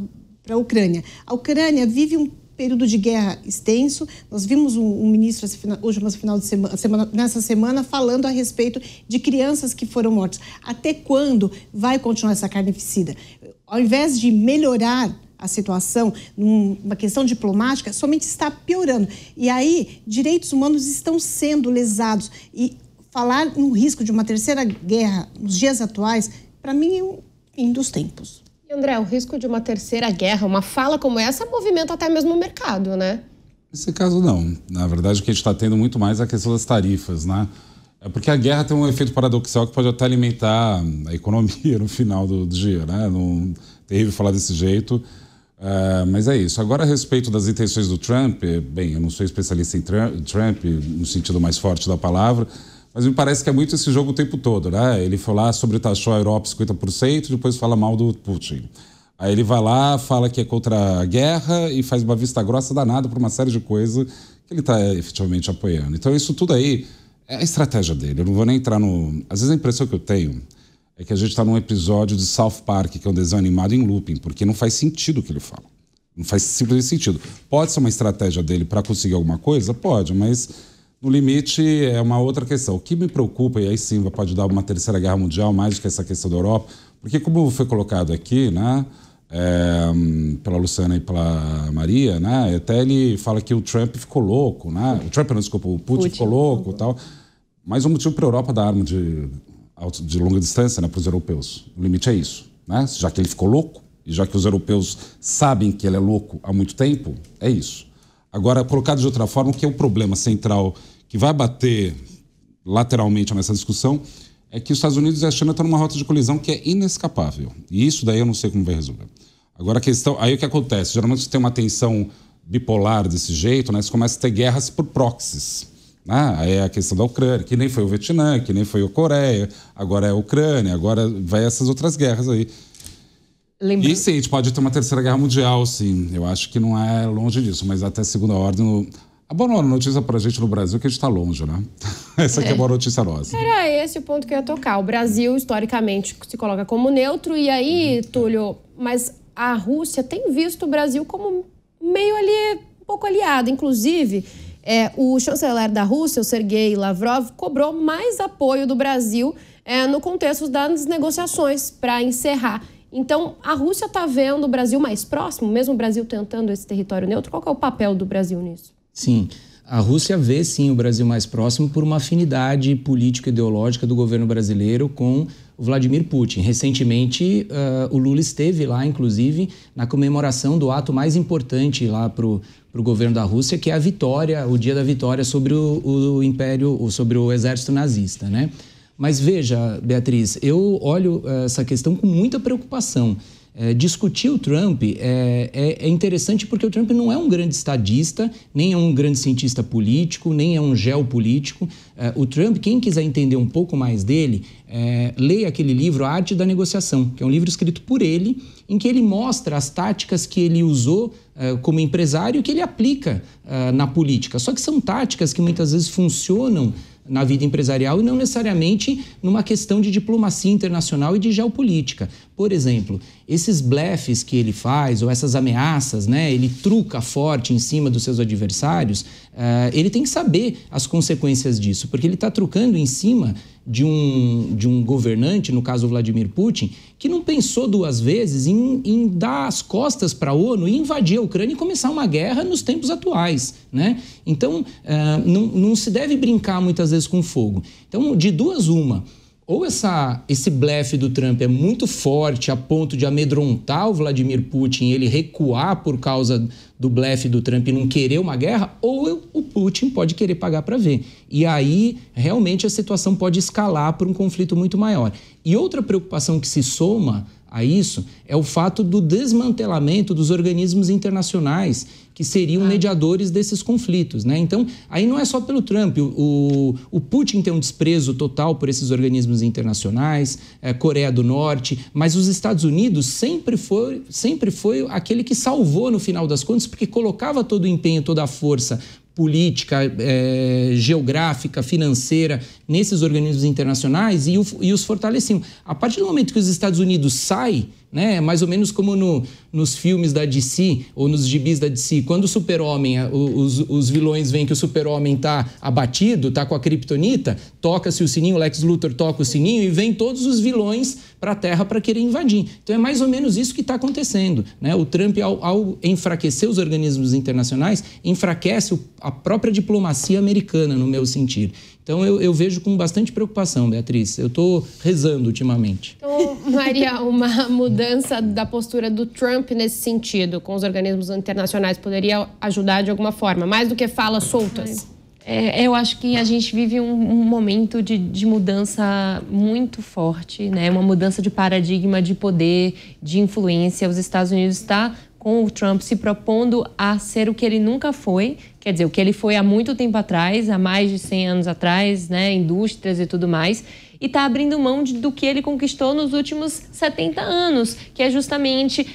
a Ucrânia. A Ucrânia vive um período de guerra extenso. Nós vimos um ministro nessa semana falando a respeito de crianças que foram mortas. Até quando vai continuar essa carnificina? Ao invés de melhorar a situação, numa questão diplomática, somente está piorando. E aí, direitos humanos estão sendo lesados. E falar no risco de uma terceira guerra nos dias atuais, para mim, é um fim dos tempos. E, André, o risco de uma terceira guerra, uma fala como essa, movimenta até mesmo o mercado, né? Nesse caso, não. Na verdade, o que a gente está tendo muito mais é a questão das tarifas, né? É porque a guerra tem um efeito paradoxal que pode até alimentar a economia no final do dia, né? Não é terrível falar desse jeito. Mas é isso. Agora, a respeito das intenções do Trump, bem, eu não sou especialista em Trump, no sentido mais forte da palavra, mas me parece que é muito esse jogo o tempo todo, né? Ele foi lá, sobretaxou a Europa 50%, depois fala mal do Putin. Aí ele vai lá, fala que é contra a guerra e faz uma vista grossa danada por uma série de coisas que ele está efetivamente apoiando. Então, isso tudo aí é a estratégia dele. Eu não vou nem entrar no... Às vezes a impressão que eu tenho é que a gente está num episódio de South Park, que é um desenho animado em looping, porque não faz sentido o que ele fala. Não faz simplesmente sentido. Pode ser uma estratégia dele para conseguir alguma coisa? Pode, mas no limite é uma outra questão. O que me preocupa, e aí sim pode dar uma terceira guerra mundial, mais do que essa questão da Europa, porque como foi colocado aqui, né, pela Luciana e pela Maria, né, até ele fala que o Trump ficou louco, né? O Putin ficou louco e tal. Mas o motivo para a Europa dar arma de longa distância, né, para os europeus. O limite é isso, né? Já que ele ficou louco, e já que os europeus sabem que ele é louco há muito tempo, é isso. Agora, colocado de outra forma, o que é o problema central que vai bater lateralmente nessa discussão é que os Estados Unidos e a China estão numa rota de colisão que é inescapável. E isso daí eu não sei como vai resolver. Agora, a questão... Aí o que acontece? Geralmente você tem uma tensão bipolar desse jeito, né? Você começa a ter guerras por proxies. Aí é a questão da Ucrânia, que nem foi o Vietnã, que nem foi a Coreia, agora é a Ucrânia, agora vai essas outras guerras aí. E sim, a gente pode ter uma terceira guerra mundial, sim. Eu acho que não é longe disso, mas até a segunda ordem... A boa notícia para a gente no Brasil é que a gente está longe, né? Essa aqui é a boa notícia nossa. Era esse o ponto que eu ia tocar. O Brasil, historicamente, se coloca como neutro. E aí, Túlio, mas a Rússia tem visto o Brasil como meio ali, um pouco aliado. Inclusive, o chanceler da Rússia, o Sergei Lavrov, cobrou mais apoio do Brasil no contexto das negociações para encerrar. Então, a Rússia está vendo o Brasil mais próximo, mesmo o Brasil tentando esse território neutro? Qual que é o papel do Brasil nisso? Sim, a Rússia vê sim o Brasil mais próximo por uma afinidade político-ideológica do governo brasileiro com o Vladimir Putin. Recentemente, o Lula esteve lá, inclusive, na comemoração do ato mais importante lá para o governo da Rússia, que é a vitória, o dia da vitória sobre o Império, sobre o exército nazista, né? Mas veja, Beatriz, eu olho essa questão com muita preocupação. Discutir o Trump é interessante porque o Trump não é um grande estadista, nem é um grande cientista político, nem é um geopolítico. O Trump, quem quiser entender um pouco mais dele, leia aquele livro A Arte da Negociação, que é um livro escrito por ele, em que ele mostra as táticas que ele usou como empresário e que ele aplica na política. Só que são táticas que muitas vezes funcionam na vida empresarial e não necessariamente numa questão de diplomacia internacional e de geopolítica. Por exemplo, esses blefes que ele faz, ou essas ameaças, né, ele truca forte em cima dos seus adversários, ele tem que saber as consequências disso, porque ele está trucando em cima de um governante, no caso o Vladimir Putin, que não pensou duas vezes em dar as costas para a ONU e invadir a Ucrânia e começar uma guerra nos tempos atuais, né? Então, não se deve brincar muitas vezes com fogo. Então, de duas uma, ou esse blefe do Trump é muito forte a ponto de amedrontar o Vladimir Putin e ele recuar por causa do blefe do Trump e não querer uma guerra, ou o Putin pode querer pagar para ver. E aí, realmente, a situação pode escalar para um conflito muito maior. E outra preocupação que se soma a isso é o fato do desmantelamento dos organismos internacionais que seriam mediadores desses conflitos, né? Então, aí não é só pelo Trump. O Putin tem um desprezo total por esses organismos internacionais, Coreia do Norte, mas os Estados Unidos sempre foi aquele que salvou no final das contas, porque colocava todo o empenho, toda a força política, geográfica, financeira nesses organismos internacionais e os fortaleciam. A partir do momento que os Estados Unidos saem, né, mais ou menos como nos filmes da DC ou nos gibis da DC, quando o super-homem, os vilões veem que o super-homem está abatido, está com a kriptonita, toca-se o sininho, o Lex Luthor toca o sininho e vem todos os vilões para a Terra para querer invadir. Então é mais ou menos isso que está acontecendo, né? O Trump, ao enfraquecer os organismos internacionais, enfraquece a própria diplomacia americana, no meu sentido. Então, eu vejo com bastante preocupação, Beatriz. Eu estou rezando ultimamente. Então, Maria, uma mudança da postura do Trump nesse sentido, com os organismos internacionais, poderia ajudar de alguma forma, mais do que falas soltas? Eu acho que a gente vive um momento de mudança muito forte, né? Uma mudança de paradigma, de poder, de influência. Os Estados Unidos está com o Trump se propondo a ser o que ele nunca foi, quer dizer, o que ele foi há muito tempo atrás, há mais de 100 anos atrás, né, indústrias e tudo mais, e está abrindo mão do que ele conquistou nos últimos 70 anos, que é justamente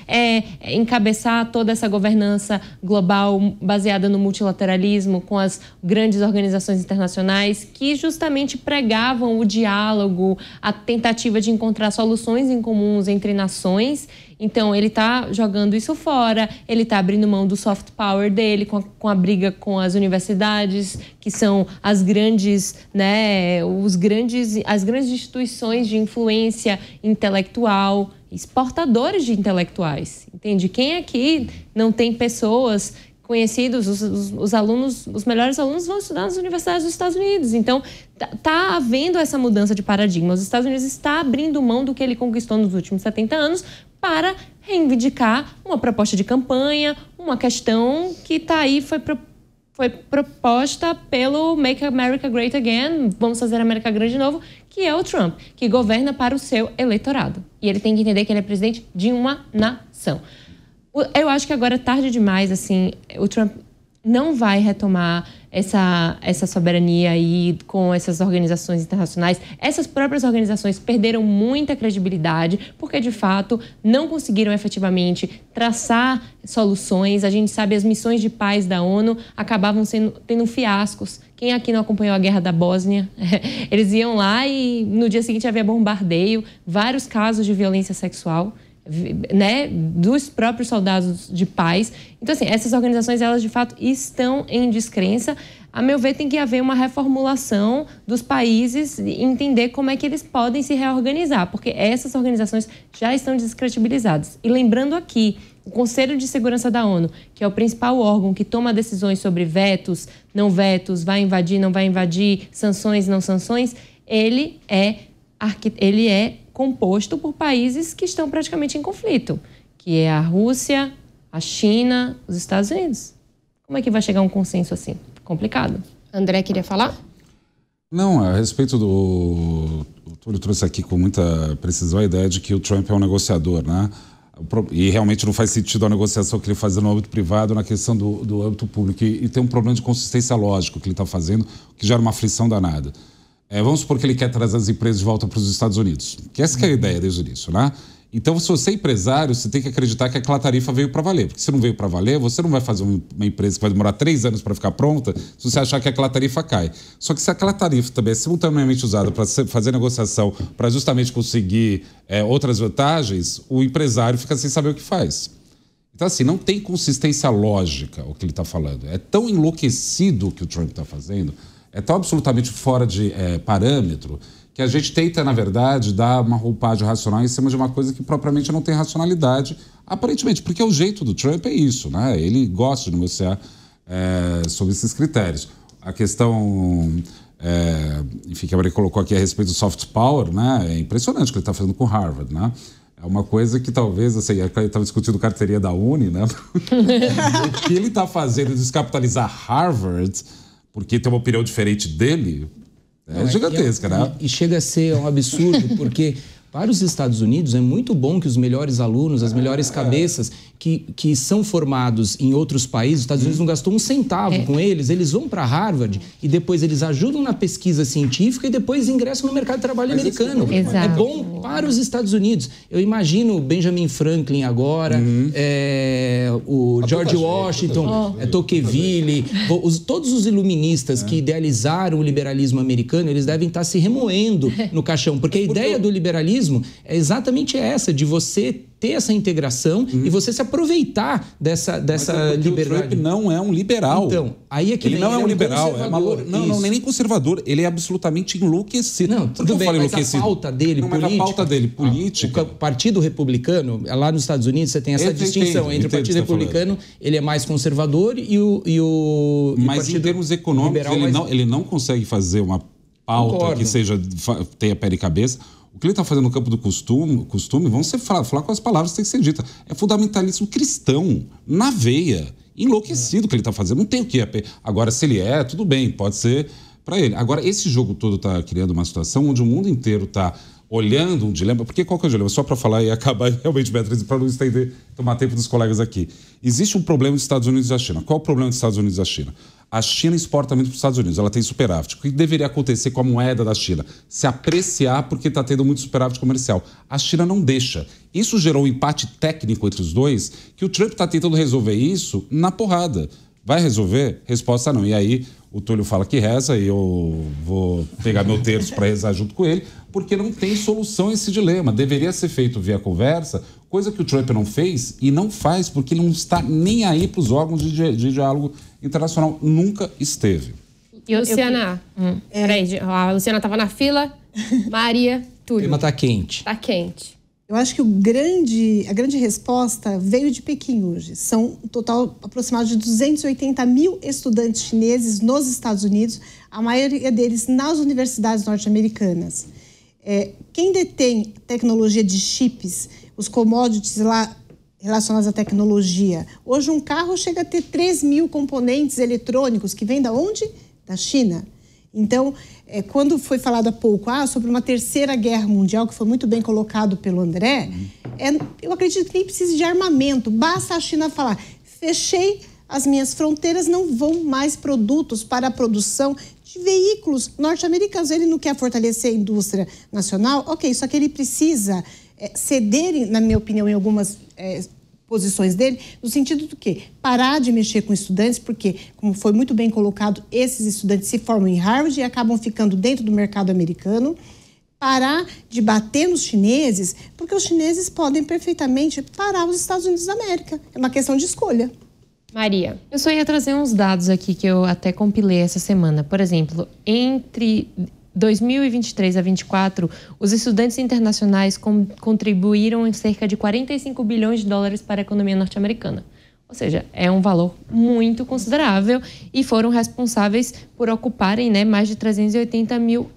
encabeçar toda essa governança global baseada no multilateralismo, com as grandes organizações internacionais, que justamente pregavam o diálogo, a tentativa de encontrar soluções em comuns entre nações. Então, ele está jogando isso fora, ele está abrindo mão do soft power dele com a briga com as universidades, que são as grandes, né, as grandes instituições de influência intelectual, exportadores de intelectuais, entende? Quem aqui não tem pessoas conhecidos, os alunos, os melhores alunos vão estudar nas universidades dos Estados Unidos. Então, está havendo essa mudança de paradigma. Os Estados Unidos está abrindo mão do que ele conquistou nos últimos 70 anos para reivindicar uma proposta de campanha, uma questão que está aí, foi proposta pelo Make America Great Again, vamos fazer a América grande de novo, que é o Trump, que governa para o seu eleitorado. E ele tem que entender que ele é presidente de uma nação. Eu acho que agora é tarde demais, assim, o Trump não vai retomar essa soberania aí com essas organizações internacionais. Essas próprias organizações perderam muita credibilidade porque, de fato, não conseguiram efetivamente traçar soluções. A gente sabe, as missões de paz da ONU acabavam tendo fiascos. Quem aqui não acompanhou a Guerra da Bósnia? Eles iam lá e no dia seguinte havia bombardeio, vários casos de violência sexual, né, dos próprios soldados de paz. Então, assim, essas organizações, elas de fato estão em descrença. A meu ver, tem que haver uma reformulação dos países e entender como é que eles podem se reorganizar, porque essas organizações já estão descredibilizadas. E lembrando aqui, o Conselho de Segurança da ONU, que é o principal órgão que toma decisões sobre vetos, não vetos, vai invadir, não vai invadir, sanções, não sanções, ele é composto por países que estão praticamente em conflito, que é a Rússia, a China, os Estados Unidos. Como é que vai chegar a um consenso assim? Complicado. André, queria falar? Não, a respeito do... O Túlio trouxe aqui com muita precisão a ideia de que o Trump é um negociador, né? E realmente não faz sentido a negociação que ele faz no âmbito privado na questão do âmbito público. E tem um problema de consistência lógica que ele está fazendo, que gera uma aflição danada. Vamos supor que ele quer trazer as empresas de volta para os Estados Unidos. Que essa que é a ideia desde o início, né? Então, se você é empresário, você tem que acreditar que aquela tarifa veio para valer. Porque se não veio para valer, você não vai fazer uma empresa que vai demorar 3 anos para ficar pronta se você achar que aquela tarifa cai. Só que se aquela tarifa também é simultaneamente usada para fazer negociação, para justamente conseguir outras vantagens, o empresário fica sem saber o que faz. Então, assim, não tem consistência lógica o que ele está falando. É tão enlouquecido o que o Trump está fazendo, é tão absolutamente fora de parâmetro, que a gente tenta, na verdade, dar uma roupagem racional em cima de uma coisa que propriamente não tem racionalidade, aparentemente, porque o jeito do Trump é isso, né? Ele gosta de negociar sobre esses critérios. A questão, enfim, que a Maria colocou aqui a respeito do soft power, né? É impressionante o que ele está fazendo com Harvard, né? É uma coisa que talvez, assim, ele estava discutindo carteirinha da Uni, né? O que ele está fazendo de descapitalizar Harvard, porque tem uma opinião diferente dele, gigantesca, né? E chega a ser um absurdo, porque para os Estados Unidos é muito bom que os melhores alunos, as melhores cabeças que são formados em outros países, os Estados Unidos não gastou um centavo com eles vão para Harvard e depois eles ajudam na pesquisa científica e depois ingressam no mercado de trabalho americano. É bom para os Estados Unidos. Eu imagino o Benjamin Franklin agora, o George Washington, Tocqueville, todos os iluministas que idealizaram o liberalismo americano, eles devem estar se remoendo no caixão, porque a ideia do liberalismo é exatamente essa, de você ter essa integração e você se aproveitar dessa liberdade. O Trump não é um liberal. Então, aí é que ele não é um liberal, não, nem conservador. Ele é absolutamente enlouquecido. Não, tudo bem, mas a pauta dele política... a pauta dele política... O Partido Republicano, lá nos Estados Unidos, você tem essa distinção entre o Partido Republicano, ele é mais conservador e o mas Partido em termos econômicos, ele não consegue fazer uma pauta que tenha pé e cabeça. O que ele está fazendo no campo do costume, vamos falar com as palavras que tem que ser dita. É fundamentalismo cristão, na veia, enlouquecido o que ele está fazendo. Não tem o que. Agora, se ele tudo bem, pode ser para ele. Agora, esse jogo todo está criando uma situação onde o mundo inteiro está olhando um dilema. Porque qual que é o dilema? Só para falar e acabar realmente, Beatriz, para não estender, tomar tempo dos colegas aqui. Existe um problema dos Estados Unidos e da China. Qual o problema dos Estados Unidos e da China? A China exporta muito para os Estados Unidos, ela tem superávit. O que deveria acontecer com a moeda da China? Se apreciar porque está tendo muito superávit comercial. A China não deixa. Isso gerou um empate técnico entre os dois, que o Trump está tentando resolver isso na porrada. Vai resolver? Resposta não. E aí o Túlio fala que reza e eu vou pegar meu terço para rezar junto com ele, porque não tem solução a esse dilema. Deveria ser feito via conversa, coisa que o Trump não fez e não faz porque ele não está nem aí para os órgãos de diálogo internacional. Nunca esteve. E Luciana? Peraí, a Luciana estava na fila. Maria, Túlio. O tema está quente. Está quente. Eu acho que a grande resposta veio de Pequim hoje. São um total aproximado de 280 mil estudantes chineses nos Estados Unidos, a maioria deles nas universidades norte-americanas. Quem detém tecnologia de chips, os commodities lá relacionados à tecnologia, hoje um carro chega a ter 3 mil componentes eletrônicos que vêm da onde? Da China. Então, quando foi falado há pouco sobre uma terceira guerra mundial, que foi muito bem colocado pelo André, eu acredito que nem precisa de armamento. Basta a China falar, fechei as minhas fronteiras não vão mais produtos para a produção de veículos norte-americanos. Ele não quer fortalecer a indústria nacional? Ok, só que ele precisa ceder, na minha opinião, em algumas posições dele, no sentido do quê? Parar de mexer com estudantes, porque, como foi muito bem colocado, esses estudantes se formam em Harvard e acabam ficando dentro do mercado americano. Parar de bater nos chineses, porque os chineses podem perfeitamente parar os Estados Unidos da América. É uma questão de escolha. Maria. Eu só ia trazer uns dados aqui que eu até compilei essa semana. Por exemplo, entre 2023 a 2024, os estudantes internacionais contribuíram em cerca de 45 bilhões de dólares para a economia norte-americana. Ou seja, é um valor muito considerável e foram responsáveis por ocuparem, né, mais de 380 mil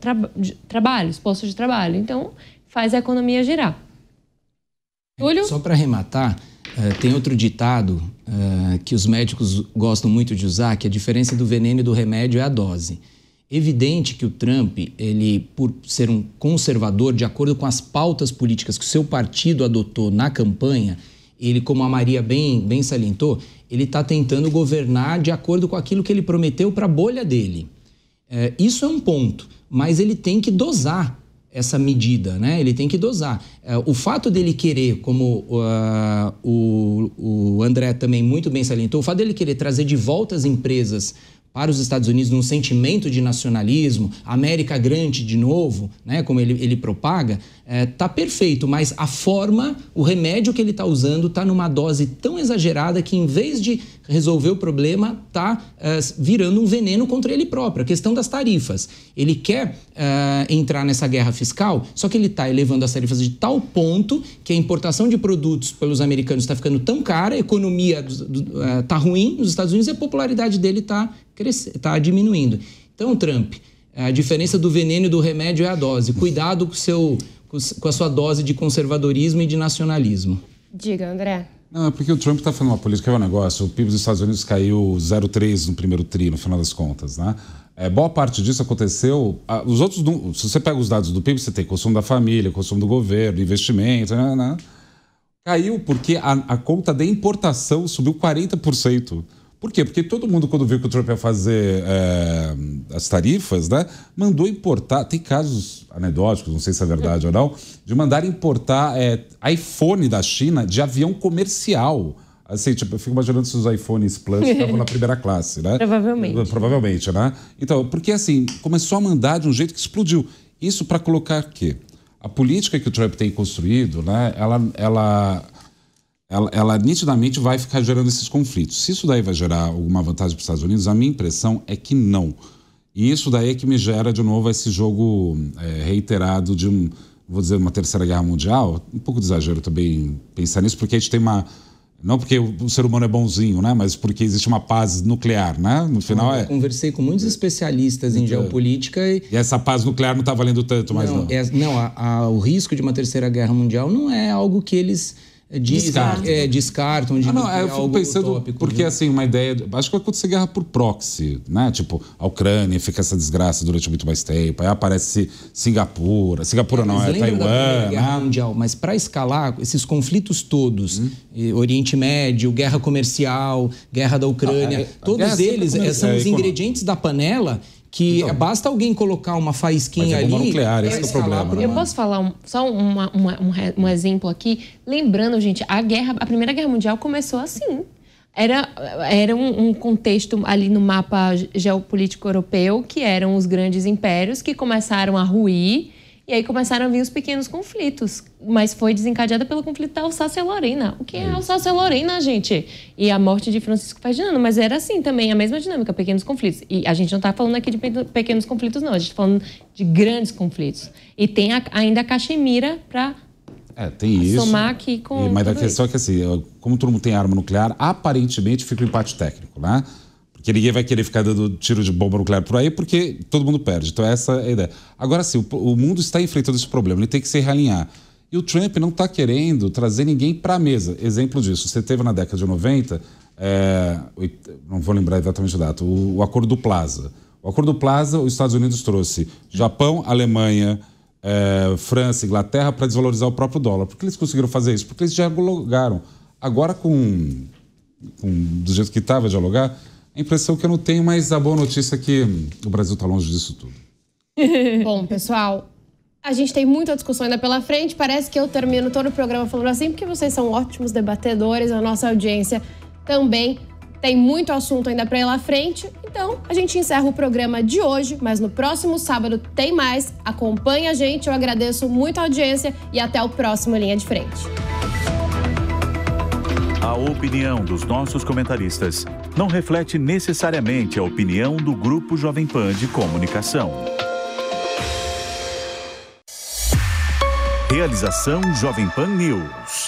postos de trabalho. Então, faz a economia girar. Túlio? Só para arrematar, tem outro ditado que os médicos gostam muito de usar, que a diferença do veneno e do remédio é a dose. Evidente que o Trump, ele, por ser um conservador, de acordo com as pautas políticas que o seu partido adotou na campanha, ele, como a Maria bem salientou, ele está tentando governar de acordo com aquilo que ele prometeu para a bolha dele. Isso é um ponto, mas ele tem que dosar essa medida, né? Ele tem que dosar. O fato dele querer, como o André também muito bem salientou, o fato dele querer trazer de volta as empresas para os Estados Unidos num sentimento de nacionalismo, América grande de novo, né, como ele propaga, tá perfeito, mas a forma, o remédio que ele está usando está numa dose tão exagerada que, em vez de resolver o problema, está virando um veneno contra ele próprio. A questão das tarifas. Ele quer entrar nessa guerra fiscal, só que ele está elevando as tarifas de tal ponto que a importação de produtos pelos americanos está ficando tão cara, a economia está ruim nos Estados Unidos e a popularidade dele está diminuindo. Então, Trump, a diferença do veneno e do remédio é a dose. Cuidado com a sua dose de conservadorismo e de nacionalismo. Diga, André. Não, é porque o Trump está fazendo uma política, é um negócio. O PIB dos Estados Unidos caiu 0,3 no primeiro tri, no final das contas, né? Boa parte disso aconteceu... Os outros, se você pega os dados do PIB, você tem consumo da família, consumo do governo, investimento, né? Caiu porque a conta de importação subiu 40%. Por quê? Porque todo mundo, quando viu que o Trump ia fazer as tarifas, né, mandou importar. Tem casos anedóticos, não sei se é verdade ou não, de mandar importar iPhone da China de avião comercial. Assim, tipo, eu fico imaginando se os iPhones Plus estavam na primeira classe, né? Provavelmente, né? Então, porque assim, começou a mandar de um jeito que explodiu. Isso para colocar que a política que o Trump tem construído, né, ela nitidamente vai ficar gerando esses conflitos. Se isso daí vai gerar alguma vantagem para os Estados Unidos, a minha impressão é que não. E isso daí é que me gera, de novo, esse jogo reiterado de vou dizer, uma terceira guerra mundial. Um pouco de exagero também pensar nisso, porque a gente tem uma... Não porque o ser humano é bonzinho, né? Mas porque existe uma paz nuclear, né? No final Eu conversei com muitos especialistas em geopolítica e essa paz nuclear não está valendo tanto mais, não. O risco de uma terceira guerra mundial não é algo que eles... descartam. Eu fico pensando, utópico, porque assim, uma ideia... Acho que vai acontecer guerra por proxy, né? Tipo, a Ucrânia fica essa desgraça durante muito mais tempo, aí aparece Singapura não, é Taiwan... Da Guerra Mundial, mas para escalar esses conflitos todos, Oriente Médio, guerra comercial, guerra da Ucrânia, todos eles são os ingredientes da panela... que basta alguém colocar uma faísquinha ali... nuclear, esse é o problema. Eu posso falar só um exemplo aqui? Lembrando, gente, a Primeira Guerra Mundial começou assim. Era um contexto ali no mapa geopolítico europeu, que eram os grandes impérios que começaram a ruir, e aí começaram a vir os pequenos conflitos. Mas foi desencadeada pelo conflito da Alsácia-Lorena. O que é a Alsácia-Lorena, gente? E a morte de Francisco Ferdinando. Mas era assim também, a mesma dinâmica, pequenos conflitos. E a gente não está falando aqui de pequenos conflitos, não. A gente está falando de grandes conflitos. E tem ainda a Caxemira para somar aqui com... Mas a questão é que, assim, como todo mundo tem arma nuclear, aparentemente fica um empate técnico, né? Porque ninguém vai querer ficar dando tiro de bomba nuclear por aí, porque todo mundo perde. Então essa é a ideia. Agora sim, o mundo está enfrentando esse problema, ele tem que se realinhar. E o Trump não está querendo trazer ninguém para a mesa. Exemplo disso, você teve na década de 90, não vou lembrar exatamente o data, o Acordo do Plaza. O Acordo do Plaza, os Estados Unidos trouxe Japão, Alemanha, França, Inglaterra para desvalorizar o próprio dólar. Por que eles conseguiram fazer isso? Porque eles já dialogaram. Agora com do jeito que estava, dialogar, a impressão que eu não tenho, mas a boa notícia é que o Brasil está longe disso tudo. Bom, pessoal, a gente tem muita discussão ainda pela frente. Parece que eu termino todo o programa falando assim, porque vocês são ótimos debatedores, a nossa audiência também tem muito assunto ainda para ir lá à frente. Então, a gente encerra o programa de hoje, mas no próximo sábado tem mais. Acompanhe a gente, eu agradeço muito a audiência e até o próximo Linha de Frente. A opinião dos nossos comentaristas não reflete necessariamente a opinião do Grupo Jovem Pan de Comunicação. Realização Jovem Pan News.